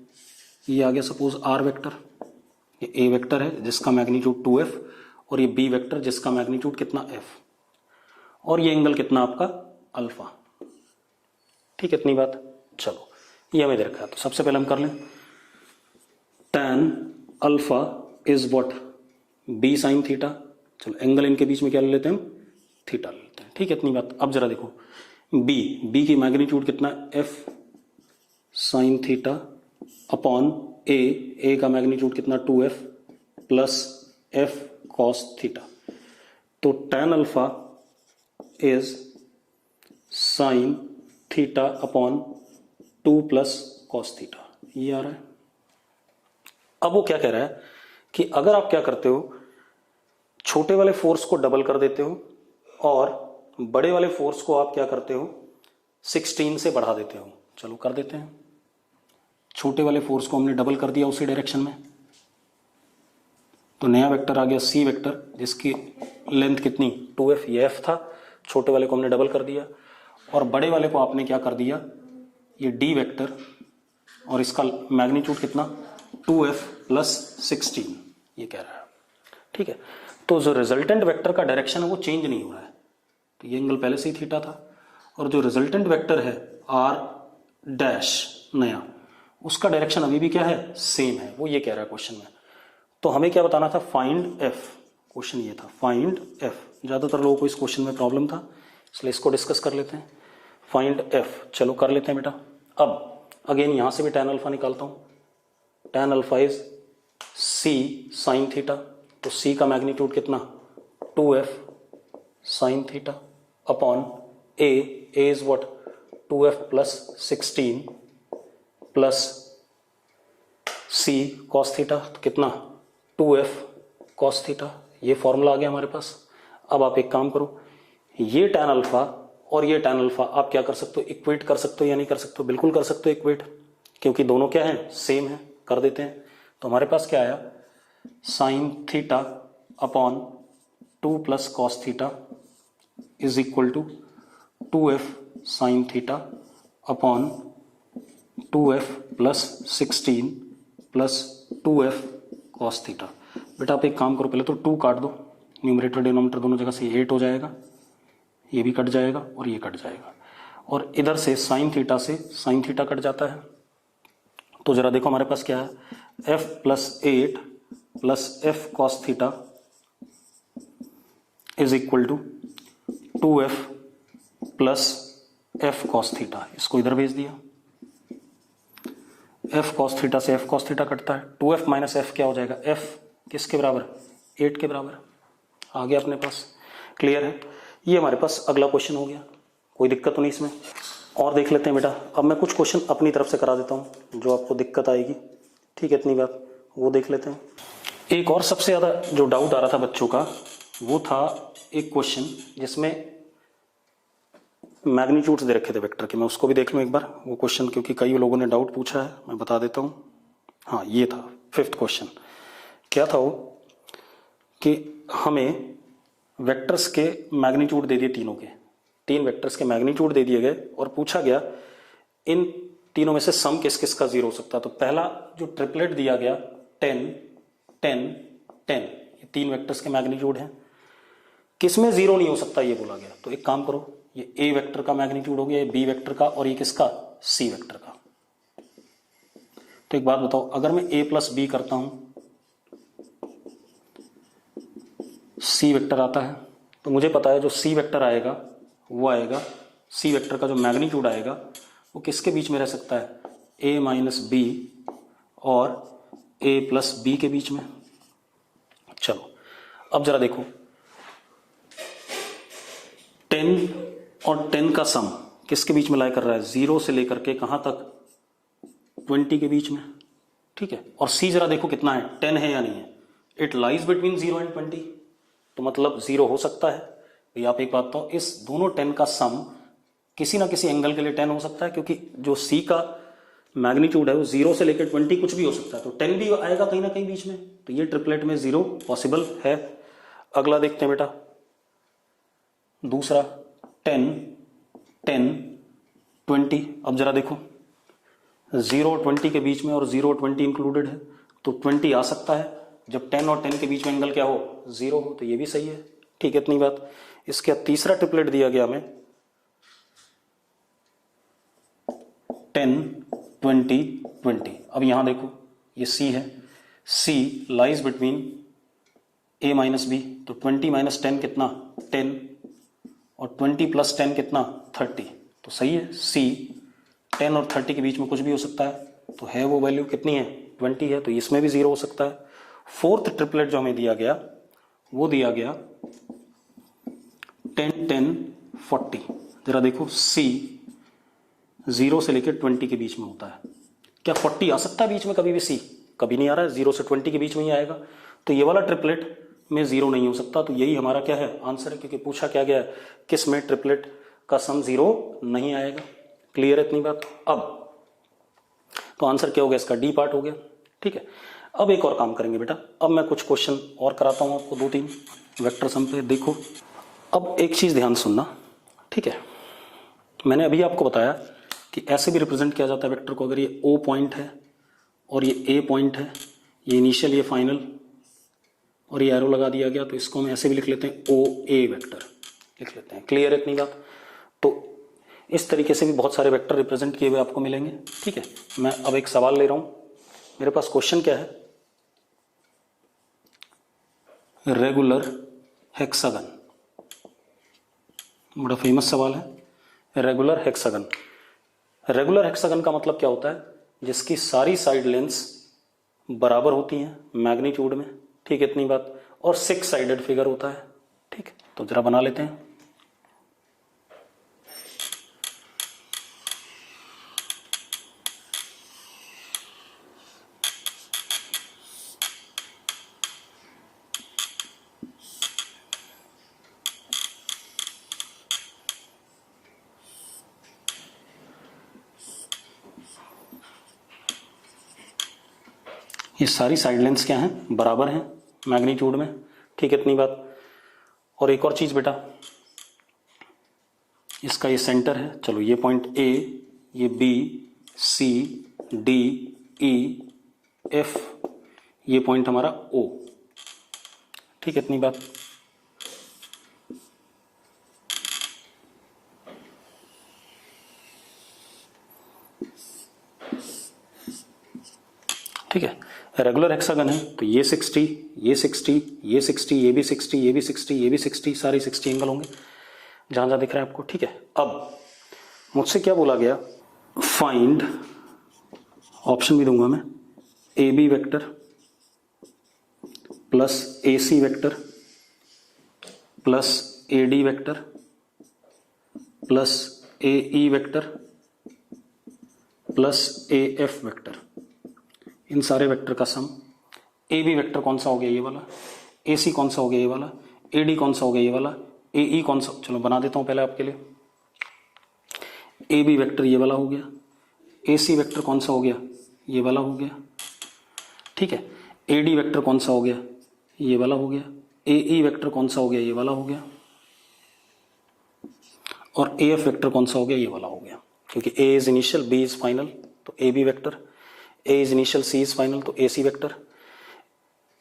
ये आ गया सपोज R वेक्टर, ये A वेक्टर है जिसका मैग्नीट्यूड 2F और ये B वेक्टर जिसका मैग्नीट्यूड कितना F, और ये एंगल कितना आपका अल्फा। ठीक है इतनी बात। चलो ये हमें दे रखा है, तो सबसे पहले हम कर लें tan alpha is what B sin theta. चलो एंगल इनके बीच में क्या ले लेते हैं हम, थीटा ले लेते हैं। ठीक है इतनी बात। अब जरा देखो B की मैग्नीट्यूड कितना F sin theta upon A का मैग्नीट्यूड कितना 2F plus F cos theta. तो tan alpha is sin theta upon 2 plus cos theta, ये आ रहा है। अब वो क्या कह रहा है कि अगर आप क्या करते हो, छोटे वाले फोर्स को डबल कर देते हो और बड़े वाले फोर्स को आप क्या करते हो 16 से बढ़ा देते हो। चलो कर देते हैं। छोटे वाले फोर्स को हमने डबल कर दिया उसी डायरेक्शन में, तो नया वेक्टर आ गया C वेक्टर जिसकी लेंथ कितनी 2F, ये F था, छोटे वाले को हमने डबल कर दिया, और बड़े वाले को आपने क्या कर दिया ये D वेक्टर, और इसका मैग्नीट्यूड कितना 2F प्लस 16, ये कह रहा है। ठीक है, तो जो रिजल्टेंट वेक्टर का डायरेक्शन है वो चेंज नहीं हो रहा है, तो ये एंगल पहले से ही थीटा था, और जो रिजल्टेंट वेक्टर है R डैश नया, उसका डायरेक्शन अभी भी क्या है सेम है, वो ये कह रहा है क्वेश्चन में। तो हमें क्या बताना था, फाइंड F, क्वेश्चन ये था फाइंड F। ज्यादातर लोगों को इस क्वेश्चन में प्रॉब्लम था, इसलिए इसको डिस्कस कर लेते हैं। फाइंड F, चलो कर लेते हैं बेटा। अब अगेन यहां से भी tan अल्फा निकालता हूं। tan alpha is C sin theta, तो C का मैग्नीट्यूड कितना 2F sin theta upon A is what 2F plus 16 plus C cos theta, तो कितना 2F cos थीटा, ये फॉर्मूला आ गया हमारे पास। अब आप एक काम करो, ये tan अल्फा और ये tan अल्फा आप क्या कर सकते हो, इक्वेट कर सकते हो या नहीं कर सकते हो, बिल्कुल कर सकते हो इक्वेट, क्योंकि दोनों क्या है सेम है। कर देते हैं, तो हमारे पास क्या आया sin theta upon 2 plus cos theta is equal to 2F sin theta upon 2F plus 16 plus 2F cos theta. बेटा आप एक काम करो, पहले तो 2 काट दो, न्यूमरेटर डिनोमिनेटर दोनों जगह से 8 हो जाएगा, ये भी कट जाएगा और ये कट जाएगा, और इधर से sin थीटा से sin थीटा कट जाता है। तो जरा देखो हमारे पास क्या है, F plus 8 plus F cos theta is equal to 2F plus F cos theta, इसको इधर भेज दिया। F cos थीटा से F cos थीटा कटता है, 2F माइनस F क्या हो जाएगा, F किसके बराबर 8 के बराबर, आ गया अपने पास। क्लियर है, ये हमारे पास अगला क्वेश्चन हो गया, कोई दिक्कत तो नहीं इसमें। और देख लेते हैं बेटा। अब मैं कुछ क्वेश्चन अपनी तरफ से करा देता हूँ जो आपको दिक्कत आएगी, ठीक है, इतनी बात वो देख लेते हैं। एक और सबसे ज़्यादा जो डाउट आ रहा था बच्चों का वो था एक क्वेश्चन जिसमें मैग्नीट्यूड्स दे रखे थे वेक्टर के। मैं उसको भी देख लूँ एक बार वो क्वेश्चन, क्योंकि कई लोगों ने डाउट पूछा है, मैं बता देता हूँ। हाँ, ये था 5th क्वेश्चन। क्या था वो कि हमें वेक्टर्स के मैग्नीट्यूड दे दिए तीनों के, 3 वेक्टर्स के मैग्नीट्यूड दे दिए गए और पूछा गया इन तीनों में से सम किस किस का 0 हो सकता है। तो पहला जो ट्रिपलेट दिया गया 10 10 10, ये 3 वेक्टर्स के मैग्नीट्यूड हैं, किसमें 0 नहीं हो सकता ये बोला गया। तो एक काम करो, ये ए वेक्टर का मैग्नीट्यूड हो गया, ये बी वेक्टर का, और ये किसका, सी वेक्टर का। तो एक बात बताओ, अगर मैं a प्लस बी करता हूं, सी वेक्टर आता है, तो मुझे पता है जो सी वेक्टर आएगा वो आएगा, सी वेक्टर का जो मैग्नीट्यूड आएगा वो किसके बीच में रह सकता है, a माइनस बी और a प्लस बी के बीच में। चलो अब जरा देखो, 10 और 10 का सम किसके बीच में लाई कर रहा है, 0 से लेकर के कहां तक, 20 के बीच में, ठीक है। और c जरा देखो कितना है, 10 है या नहीं है, इट लाइज बिटवीन 0 एंड 20, तो मतलब 0 हो सकता है। तो आप एक बात तो, इस दोनों 10 का सम किसी ना किसी एंगल के लिए 10 हो सकता है, क्योंकि जो c का मैग्नीट्यूड है वो 0 से लेकर 20 कुछ भी हो सकता है, तो 10 भी आएगा कहीं ना कहीं बीच में, तो ये ट्रिपलेट में 0 पॉसिबल है। अगला देखते हैं बेटा, दूसरा 10 10 20। अब जरा देखो 0 और 20 के बीच में, और 0 और 20 इंक्लूडेड है, तो 20 आ सकता है जब 10 और 10 के बीच में एंगल क्या हो, 0 हो, तो ये भी सही है, ठीक है, इतनी बात। इसके बाद तीसरा ट्रिपलेट दिया गया हमें 10 20 20। अब यहां देखो ये C है, C lies between a minus B, तो 20 माइनस 10 कितना, 10, और 20 प्लस 10 कितना, 30, तो सही है। C 10 और 30 के बीच में कुछ भी हो सकता है, तो है वो वैल्यू कितनी है, 20 है, तो इसमें भी 0 हो सकता है। फोर्थ ट्रिपलेट जो हमें दिया गया वो दिया गया 10 10 40। जरा देखो C 0 से लेकर 20 के बीच में होता है, क्या 40 आ सकता है बीच में कभी भी, C कभी नहीं आ रहा है, 0 से 20 के बीच में ही आएगा, तो ये वाला ट्रिपलेट में 0 नहीं हो सकता, तो यही हमारा क्या है, आंसर है, क्योंकि पूछा क्या गया है, किस में ट्रिपलेट का सम 0 नहीं आएगा। क्लियर है इतनी बात। अब तो आंसर क्या हो गया इसका, डी पार्ट हो गया, ठीक है। अब एक और काम करेंगे बेटा, अब मैं कुछ क्वेश्चन और कराता हूं आपको, 2-3 वेक्टर सम पे। देखो अब एक चीज ध्यान सुनना, ठीक है, मैंने अभी आपको बताया कि ऐसे भी रिप्रेजेंट किया जाता है वेक्टर को, अगर ये O पॉइंट है और ये A पॉइंट है, ये इनिशियल ये फाइनल, और ये एरो लगा दिया गया, तो इसको हम ऐसे भी लिख लेते हैं OA वेक्टर लिख लेते हैं। क्लियर है इतनी बात। तो इस तरीके से भी बहुत सारे वेक्टर रिप्रेजेंट किए हुए आपको मिलेंगे, ठीक है। मैं अब एक सवाल ले रहा हूं, मेरे पास क्वेश्चन क्या है, रेगुलर हेक्सागन, बड़ा फेमस सवाल है, रेगुलर हेक्सागन। रेगुलर हेक्सागन का मतलब क्या होता है, जिसकी सारी साइड लेंथ्स बराबर होती हैं मैग्नीट्यूड में, ठीक है, इतनी बात, और 6 साइडेड फिगर होता है, ठीक। तो जरा बना लेते हैं। ये सारी साइड लेंथ्स क्या हैं, बराबर हैं मैग्नीट्यूड में, ठीक है, इतनी बात। और एक और चीज बेटा, इसका ये सेंटर है, चलो ये पॉइंट A, ये B, C, D, E, F, ये पॉइंट हमारा O, ठीक है, इतनी बात। ठीक है, रेगुलर हेक्सागन है, तो ये 60, ये 60, ये 60, ये भी 60, ये भी 60, ये भी 60, सारे 60 एंगल होंगे जहां जहां दिख रहा है आपको, ठीक है। अब मुझसे क्या बोला गया, फाइंड, ऑप्शन भी दूंगा मैं, A B vector plus A C vector plus A D vector plus A E vector plus A F vector, इन सारे वेक्टर का सम। ए बी वेक्टर कौन सा हो गया, ये वाला। ए सी कौन सा हो गया, ये वाला। ए डी कौन सा हो गया, ये वाला। ए ई कौन सा, चलो बना देता हूं पहले आपके लिए। ए बी वेक्टर ये वाला हो गया। ए सी वेक्टर कौन सा हो गया, ये वाला हो गया, ठीक है। ए डी वेक्टर कौन सा हो गया, ये वाला हो गया। ए ई वेक्टर कौन सा हो गया, ये वाला हो गया। और ए एफ वेक्टर कौन सा हो गया, ये वाला हो गया। क्योंकि A is initial, B is final, तो A B vector. A is initial, C is final, तो A C vector.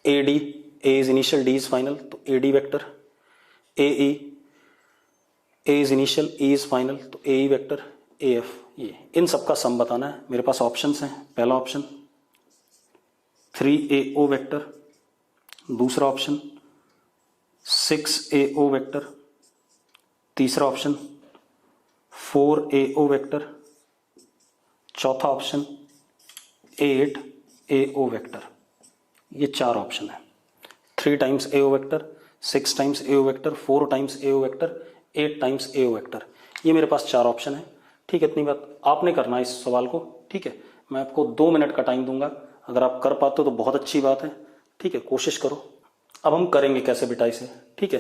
A D, A is initial, D is final, तो A D vector. A E, A is initial, E is final, तो A E vector. A F, ये इन सबका सम बताना है। मेरे पास ऑप्शंस हैं। पहला ऑप्शन 3AO वेक्टर, दूसरा ऑप्शन 6AO वेक्टर, तीसरा ऑप्शन 4AO वेक्टर, चौथा ऑप्शन 8AO वेक्टर। ये चार ऑप्शन है। 3 times AO vector, 6 times AO vector, 4 times AO vector, 8 times AO vector. ये मेरे पास चार ऑप्शन है, ठीक है। इतनी बात आपने करना है इस सवाल को, ठीक है। मैं आपको 2 मिनट का टाइम दूंगा, अगर आप कर पाते हो तो बहुत अच्छी बात है, ठीक है। कोशिश करो। अब हम करेंगे कैसे बेटा इसे, ठीक है।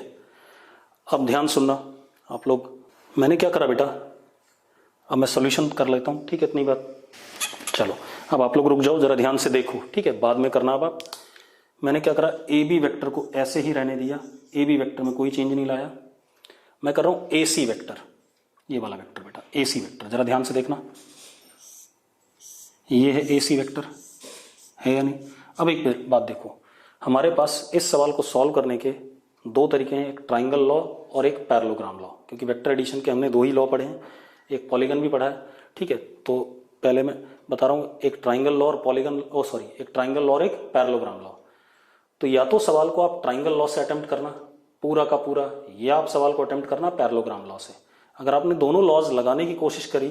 अब ध्यान सुनना आप लोग। मैंने क्या करा बेटा, अब मैं सॉल्यूशन कर लेता हूं, ठीक है। इतनी बात। चलो अब आप लोग रुक जाओ, जरा ध्यान से देखो, ठीक है। बाद में करना। अब आप, मैंने क्या करा, ए बी वेक्टर को ऐसे ही रहने दिया। ए बी वेक्टर में कोई चेंज नहीं लाया। मैं कर रहा हूं ए सी वेक्टर, ये वाला वेक्टर बेटा, ए सी वेक्टर। जरा ध्यान से देखना, ये है ए सी वेक्टर, है या नहीं। अब एक बात देखो, हमारे पास इस सवाल को सॉल्व करने के 2 तरीके हैं, एक ट्राइंगल लॉ और एक पैरेललोग्राम लॉ। क्योंकि वेक्टर एडिशन के हमने 2 ही लॉ पढ़े हैं, एक पॉलीगन भी पढ़ा है, ठीक है। तो पहले मैं बता रहा हूँ, एक ट्राइंगल लॉ और पॉलीगन, एक ट्राइंगल लॉ और एक पैरेललोग्राम लॉ। तो या तो सवाल को आप ट्राइंगल लॉ से अटेम्प्ट करना पूरा का पूरा, या आप सवाल को अटेम्प्ट करना पैरेललोग्राम लॉ से। अगर आपने दोनों लॉज लगाने की कोशिश करी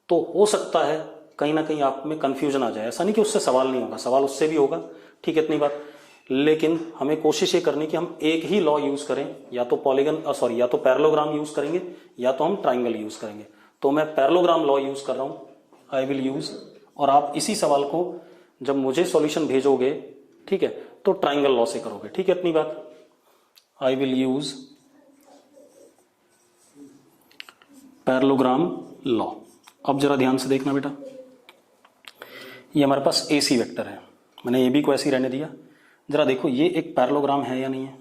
तो हो सकता है कहीं ना कहीं आप में कंफ्यूजन आ जाए। ऐसा नहीं कि उससे सवाल नहीं होगा, सवाल उससे भी होगा, ठीक है। इतनी बात। लेकिन हमें कोशिश ये करनी कि हम एक ही लॉ यूज करें, या तो या तो पैरेललोग्राम यूज करेंगे, या तो हम ट्राइंगल यूज करेंगे। तो मैं पैरेललोग्राम लॉ यूज कर रहा हूं, आई विल यूज। और आप इसी सवाल को जब मुझे सॉल्यूशन भेजोगे, ठीक है, तो ट्राइंगल लॉ से करोगे, ठीक है। इतनी बात। I will use parallelogram law. अब जरा ध्यान से देखना बेटा, ये हमारे पास ए सी वेक्टर है, मैंने ए बी को ऐसे ही रहने दिया। जरा देखो ये एक पैरेललोग्राम है या नहीं है।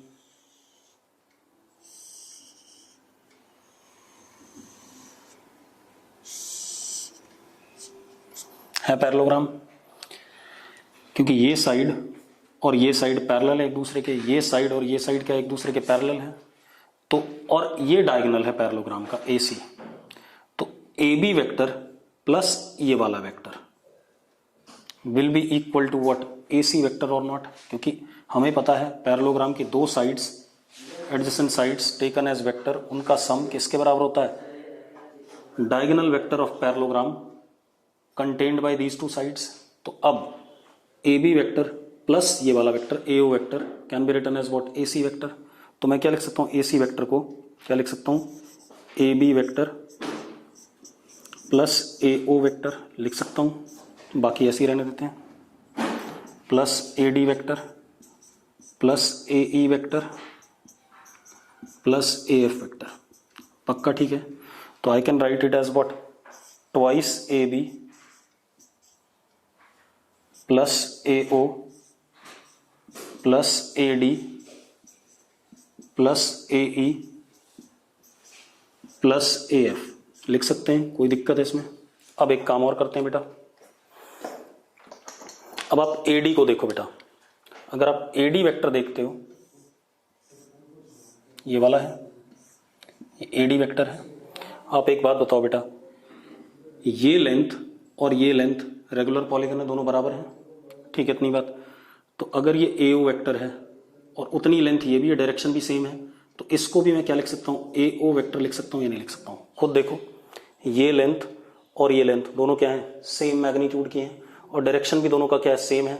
है पैरेललोग्राम, क्योंकि ये साइड और ये साइड पैरेलल है एक दूसरे के, ये साइड और ये साइड क्या एक दूसरे के पैरेलल है। तो और ये डायगोनल है पैरेललोग्राम का ए सी। तो ए बी वेक्टर प्लस ये वाला vector will be equal to what, A C vector और नॉट। क्योंकि हमें पता है पैरेललोग्राम की 2 sides, adjacent sides taken as vector, उनका सम किसके बराबर होता है, diagonal vector of parallelogram contained by these 2 sides. तो अब ए बी वेक्टर प्लस ये वाला vector A O vector can be written as what, A C vector. तो मैं क्या लिख सकता हूँ, ए सी वेक्टर को क्या लिख सकता हूँ, A B vector plus A O vector लिख सकता हूँ, बाकी ऐसे ही रहने देते हैं, plus A D vector plus A E vector plus A F vector. पक्का, ठीक है। तो I can write it as what, twice A B plus A O plus A D plus A E plus A F लिख सकते हैं, कोई दिक्कत है इसमें। अब एक काम और करते हैं बेटा, अब आप ए डी को देखो बेटा। अगर आप ए डी वेक्टर देखते हो, ये वाला है, ये ए डी वेक्टर है। आप एक बात बताओ बेटा, ये लेंथ और ये लेंथ रेगुलर पॉलीगन है, दोनों बराबर हैं, ठीक है। इतनी बात। तो अगर ये ए ओ वेक्टर है और उतनी लेंथ ये भी है, डायरेक्शन भी सेम है, तो इसको भी मैं क्या लिख सकता हूँ, ए ओ वेक्टर लिख सकता हूँ या नहीं लिख सकता हूँ। खुद देखो, ये लेंथ और ये लेंथ दोनों क्या है, सेम मैग्नीट्यूड की है, और डायरेक्शन भी दोनों का क्या है, सेम है।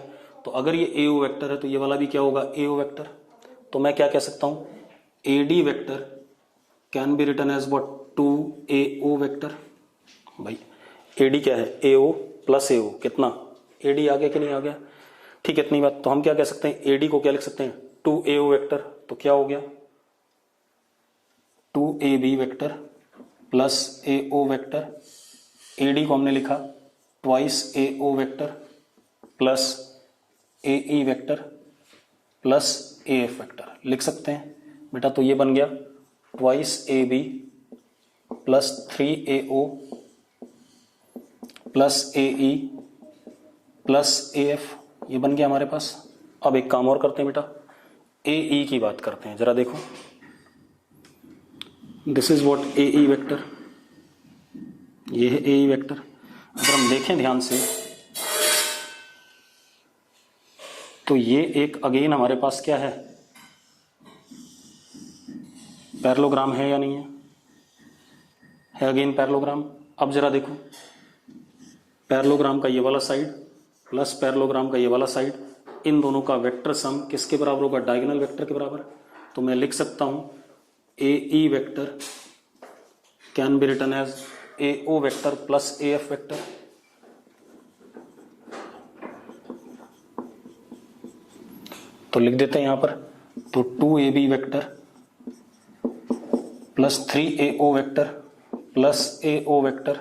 तो अगर ये ए ओ वेक्टर है तो ये वाला भी क्या होगा, ए ओ वेक्टर। तो मैं क्या कह सकता हूँ, A D vector can be written as what, 2 A O vector. भाई AD क्या है, AO प्लस AO, कितना AD आ गया कि नहीं आ गया, ठीक है इतनी बात। तो हम क्या कह सकते हैं, AD को क्या लिख सकते हैं 2AO वेक्टर, तो क्या हो गया 2AB vector plus AO vector, AD को हमने लिखा twice AO vector plus AE vector plus AF vector, लिख सकते हैं बेटा। तो ये बन गया twice AB plus 3AO plus AE plus AF, ये बन गया हमारे पास। अब एक काम और करते हैं बेटा, AE की बात करते हैं, जरा देखो this is what AE vector, ये है AE वेक्टर। अगर हम देखें ध्यान से तो ये एक अगेन हमारे पास क्या है, पैरेललोग्राम है या नहीं है अगेन पैरेललोग्राम। अब जरा देखो पैरेललोग्राम का ये वाला साइड प्लस पैरेललोग्राम का ये वाला साइड, इन दोनों का वेक्टर सम किसके बराबर होगा, डायगोनल वेक्टर के बराबर। तो मैं लिख सकता हूं AE vector can be written as AO vector plus AF vector. तो लिख देते हैं यहां पर, तो 2AB vector plus 3AO vector plus AO vector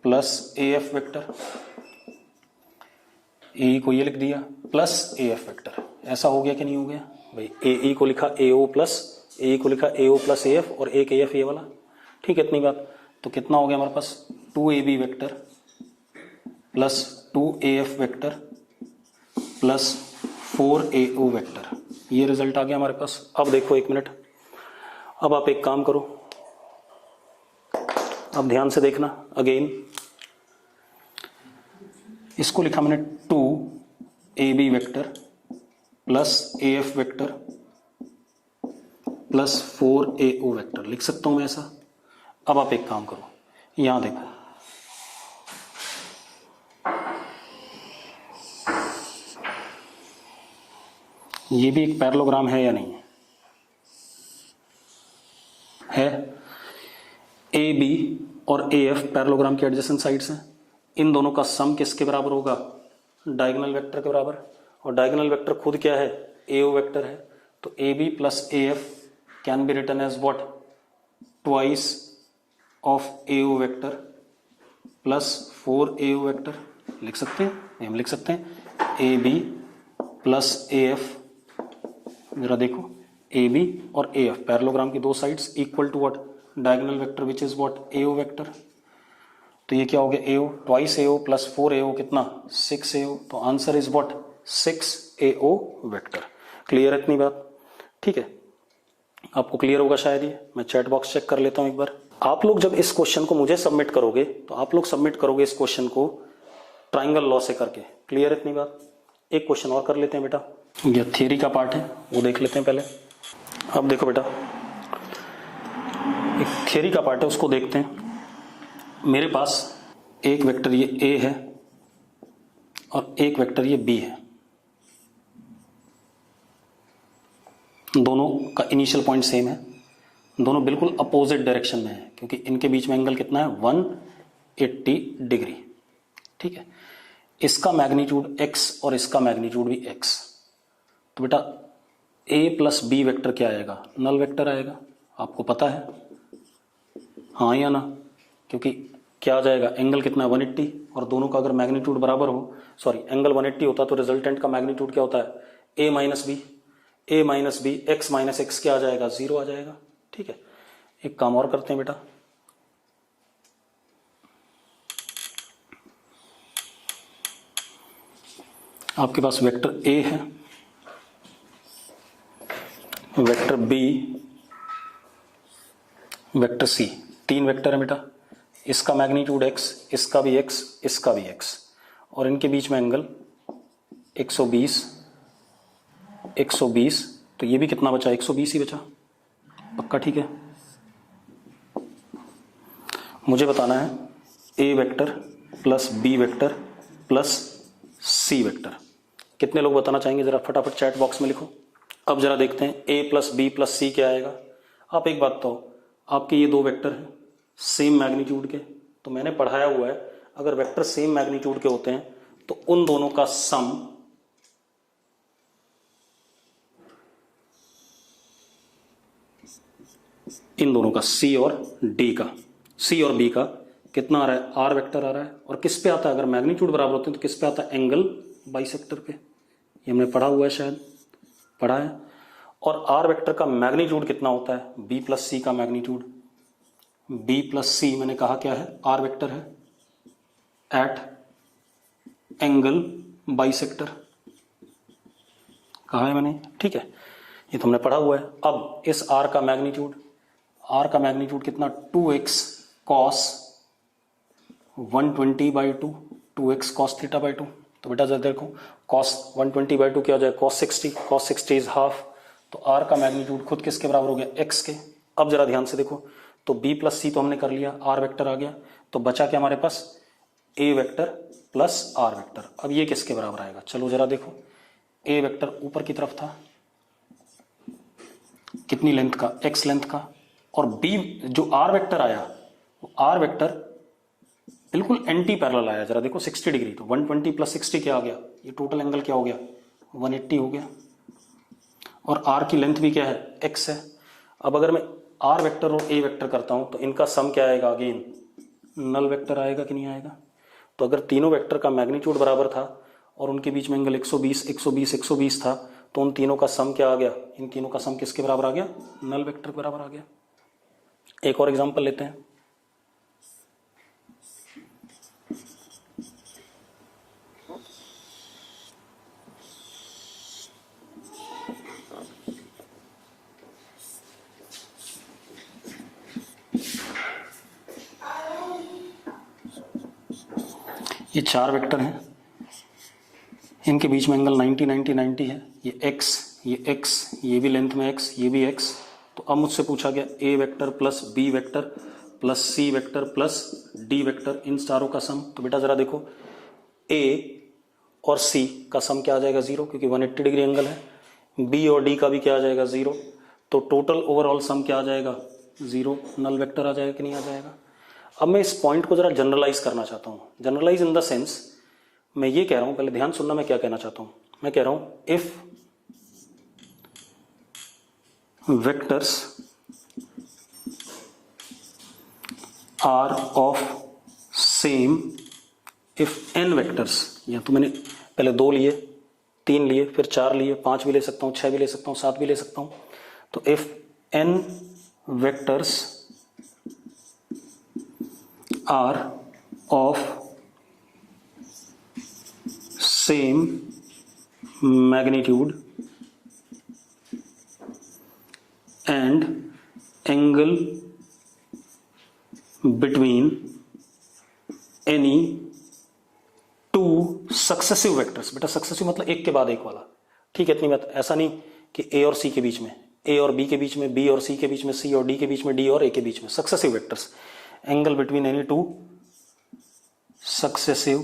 plus AF vector, AE को ये लिख दिया प्लस AF वेक्टर। ऐसा हो गया कि नहीं हो गया भाई, AE को लिखा AO प्लस, AE को लिखा AO प्लस AF और एक AF ये वाला, ठीक है इतनी बात। तो कितना हो गया हमारे पास 2AB vector plus 2AF vector plus 4AO vector, ये रिजल्ट आ गया हमारे पास। अब देखो एक मिनट, अब आप एक काम करो, अब ध्यान से देखना अगेन, इसको लिखा मैंने 2AB vector plus AF vector plus 4AO vector, लिख सकता हूं मैं ऐसा। अब आप एक काम करो, यहां देखो ये भी एक पैरेललोग्राम है या नहीं है, AB और AF पैरेललोग्राम के एडजेसेंट साइड्स हैं, इन दोनों का सम किसके बराबर होगा, डायगोनल वेक्टर के बराबर। और डायगोनल वेक्टर खुद क्या है, AO वेक्टर है। तो AB plus AF can be written as what, twice of AO vector plus 4AO vector, लिख सकते हैं, हम लिख सकते हैं AB प्लस AF, जरा देखो AB और AF पैरेललोग्राम की दो sides equal to what, diagonal vector which is what AO vector. तो ये क्या हो गया AO, twice AO plus 4AO कितना 6AO, तो answer is what 6AO vector. Clear है इतनी बात, ठीक है, आपको क्लियर होगा शायद ये। मैं चैट बॉक्स चेक कर लेता हूं एक बार। आप लोग जब इस क्वेश्चन को मुझे सबमिट करोगे तो आप लोग सबमिट करोगे इस क्वेश्चन को ट्राइंगल लॉ से करके, क्लियर है इतनी बात। एक क्वेश्चन और कर लेते हैं बेटा, ये थियरी का पार्ट है वो देख लेते हैं पहले। अब देखो बेटा एक थियरी का पार्ट है उसको देखते हैं। मेरे पास एक वेक्टर ये A है और एक वेक्टर ये B है, दोनों का इनिशियल पॉइंट सेम है, दोनों बिल्कुल अपोजिट डायरेक्शन में है क्योंकि इनके बीच में एंगल कितना है 180 डिग्री, ठीक है। इसका मैग्नीट्यूड x और इसका मैग्नीट्यूड भी x। तो बेटा A प्लस B वेक्टर क्या आएगा, नल वेक्टर आएगा, आपको पता है हाँ या ना, क्योंकि क्या आ जाएगा एंगल कितना है 180 और दोनों का अगर मैग्नीट्यूड बराबर हो, सॉरी एंगल 180 होता तो रिजल्टेंट का मैग्नीट्यूड क्या होता है A minus B, x minus X क्या आ जाएगा 0 आ जाएगा, ठीक है। एक काम और करते हैं बेटा, आपके पास वेक्टर A है, वेक्टर B, वेक्टर C, तीन वेक्टर है बेटा, इसका मैग्नीट्यूड x, इसका भी x, इसका भी x, और इनके बीच में एंगल 120, तो ये भी कितना बचा 120 ही बचा, पक्का ठीक है। मुझे बताना है A vector plus B vector plus C vector, कितने लोग बताना चाहेंगे जरा फटाफट चैट बॉक्स में लिखो। अब जरा देखते हैं A plus B plus C क्या आएगा। आप एक बात तो, आपके ये दो वेक्टर हैं सेम मैग्नीट्यूड के, तो मैंने पढ़ाया हुआ है अगर वेक्टर सेम मैग्नीट्यूड के होते हैं तो उन दोनों का सम इन दोनों का सी और डी का, सी और बी का कितना आ रहा है, आर वेक्टर आ रहा है। और किस पे आता है, अगर मैग्नीट्यूड बराबर होते हैं तो किस पे आता है, एंगल बाइसेक्टर पे। ये हमने पढ़ा हुआ है, शायद पढ़ा है। और आर वेक्टर का मैग्नीट्यूड कितना होता है, बी प्लस सी का मैग्नीट्यूड। बी प्लस सी मैंने कहा क्या है, आर वेक्टर है एट एंगल बाइसेक्टर, कहा है मैंने, ठीक है, ये तो हमने पढ़ा हुआ है। अब इस आर का मैग्नीट्यूड, आर का मैग्नीट्यूड कितना, 2x कॉस 120/2, 2x कॉस थीटा/2। तो बेटा जरा देखो, कॉस 120/2 क्या हो जाएगा, कॉस 60, कॉस 60 इज हाफ। तो आर का मैग्नीट्यूड खुद किसके बराबर हो गया, x के। अब जरा ध्यान से देखो, तो b प्लस सी तो हमने कर लिया, आर वेक्टर आ गया, तो बचा क्या हमारे पास, a vector plus R vector. अब ये किसके बराबर आएगा, चलो जरा देखो, a वेक्टर ऊपर की तरफ था, कितनी लेंथ का, x लेंथ का, और b जो आर वेक्टर आया, आर वेक्टर बिल्कुल एंटी पैरेलल आया, जरा देखो 60 डिग्री। तो 120 प्लस 60 क्या आ गया, ये टोटल एंगल क्या हो गया, 180 हो गया। और आर की लेंथ भी क्या है, x है। अब अगर मैं आर वेक्टर और ए वेक्टर करता हूं तो इनका सम क्या आएगा, अगेन नल वेक्टर आएगा कि नहीं आएगा। तो अगर तीनों वेक्टर का मैग्नीट्यूड बराबर था और उनके बीच में एंगल 120 120 120 था, तो उन तीनों का सम क्या आ गया, इन तीनों का सम किसके बराबर आ गया, नल वेक्टर के बराबर आ गया। एक और एग्जांपल लेते हैं, ये चार वेक्टर हैं, इनके बीच में एंगल 90 90 90 है, ये x, ये x, ये भी लेंथ में x, ये भी x। तो अब मुझसे पूछा गया a vector plus b vector plus c vector plus d vector, इन चारों का सम। तो बेटा जरा देखो, a और c का सम क्या आ जाएगा, 0, क्योंकि 180 डिग्री एंगल है। b और d का भी क्या आ जाएगा, 0। तो टोटल ओवरऑल सम क्या आ जाएगा, 0, नल वेक्टर आ जाएगा कि नहीं आ जाएगा। अब मैं इस पॉइंट को जरा जनरलाइज करना चाहता हूं, जनरलाइज इन द सेंस, मैं ये कह रहा हूं, पहले ध्यान सुनना मैं क्या कहना चाहता हूं। मैं कह रहा हूं if vectors are of same, if n vectors, या तो मैंने पहले 2 लिए, 3 लिए, फिर 4 लिए, 5 भी ले सकता हूं, 6 भी ले सकता हूं, 7 भी ले सकता हूं। तो if n vectors are of same magnitude and angle between any two successive vectors। बेटा सक्सेसिव मतलब एक के बाद एक वाला, ठीक है, इतनी बात। ऐसा नहीं कि a और c के बीच में, a और b के बीच में, b और c के बीच में, c और d के बीच में, d और a के बीच में, successive vectors. Angle between any two successive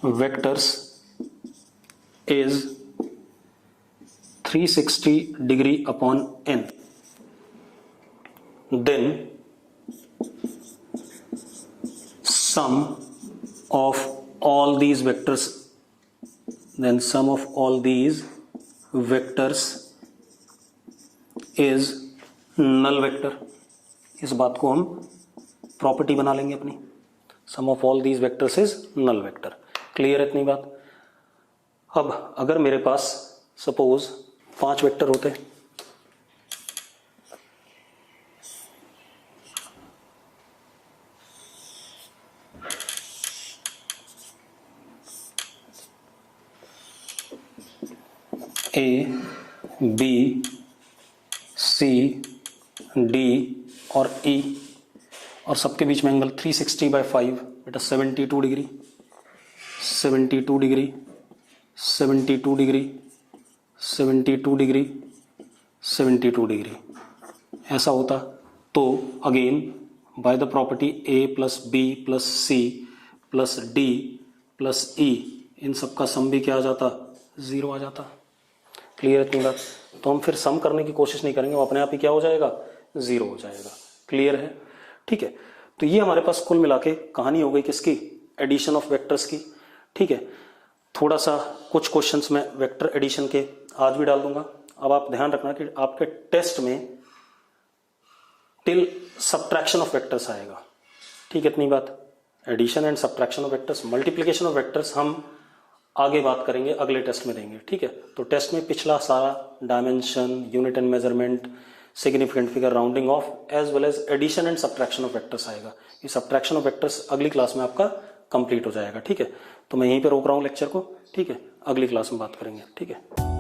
vectors is 360 degree upon n, then sum of all these vectors, then sum of all these vectors is null vector. इस बात को हम प्रॉपर्टी बना लेंगे अपनी, sum of all these vectors is null vector. Clear है इतनी बात। अब अगर मेरे पास सपोज 5 वेक्टर होते, ए बी सी डी और ई, और सबके बीच में एंगल 360/5, बेटा 72 degree, 72 degree, 72 degree, 72 degree, 72 degree, ऐसा होता। तो again by the property A plus B plus C plus D plus E, इन सब का सम भी क्या आ जाता, 0 आ जाता। क्लियर इतनी बात। तो हम फिर सम करने की कोशिश नहीं करेंगे, वो अपने आप ही क्या हो जाएगा, 0 हो जाएगा। क्लियर है, ठीक है। तो ये हमारे पास कुल मिला के कहानी हो गई किसकी, एडिशन ऑफ वेक्टर्स की। ठीक है, थोड़ा सा कुछ क्वेश्चंस में वेक्टर एडिशन के आज भी डाल दूंगा। अब आप ध्यान रखना कि आपके टेस्ट में टिल सब्ट्रैक्शन ऑफ वेक्टर्स आएगा। ठीक है, इतनी बात। Addition and subtraction of vectors, multiplication of vectors हम आगे बात करेंगे, अगले टेस्ट में देंगे। ठीक है, तो टेस्ट में पिछला सारा dimension, unit and measurement, significant figure, rounding off, as well as addition and subtraction of vectors आएगा। ये सब्ट्रैक्शन ऑफ वेक्टर्स अगली क्लास में आपका कंप्लीट हो जाएगा। ठीक है, तो मैं यहीं पे रोक रहा हूँ लेक्चर को। ठीक है, अगली क्लास में बात करेंगे। ठीक है।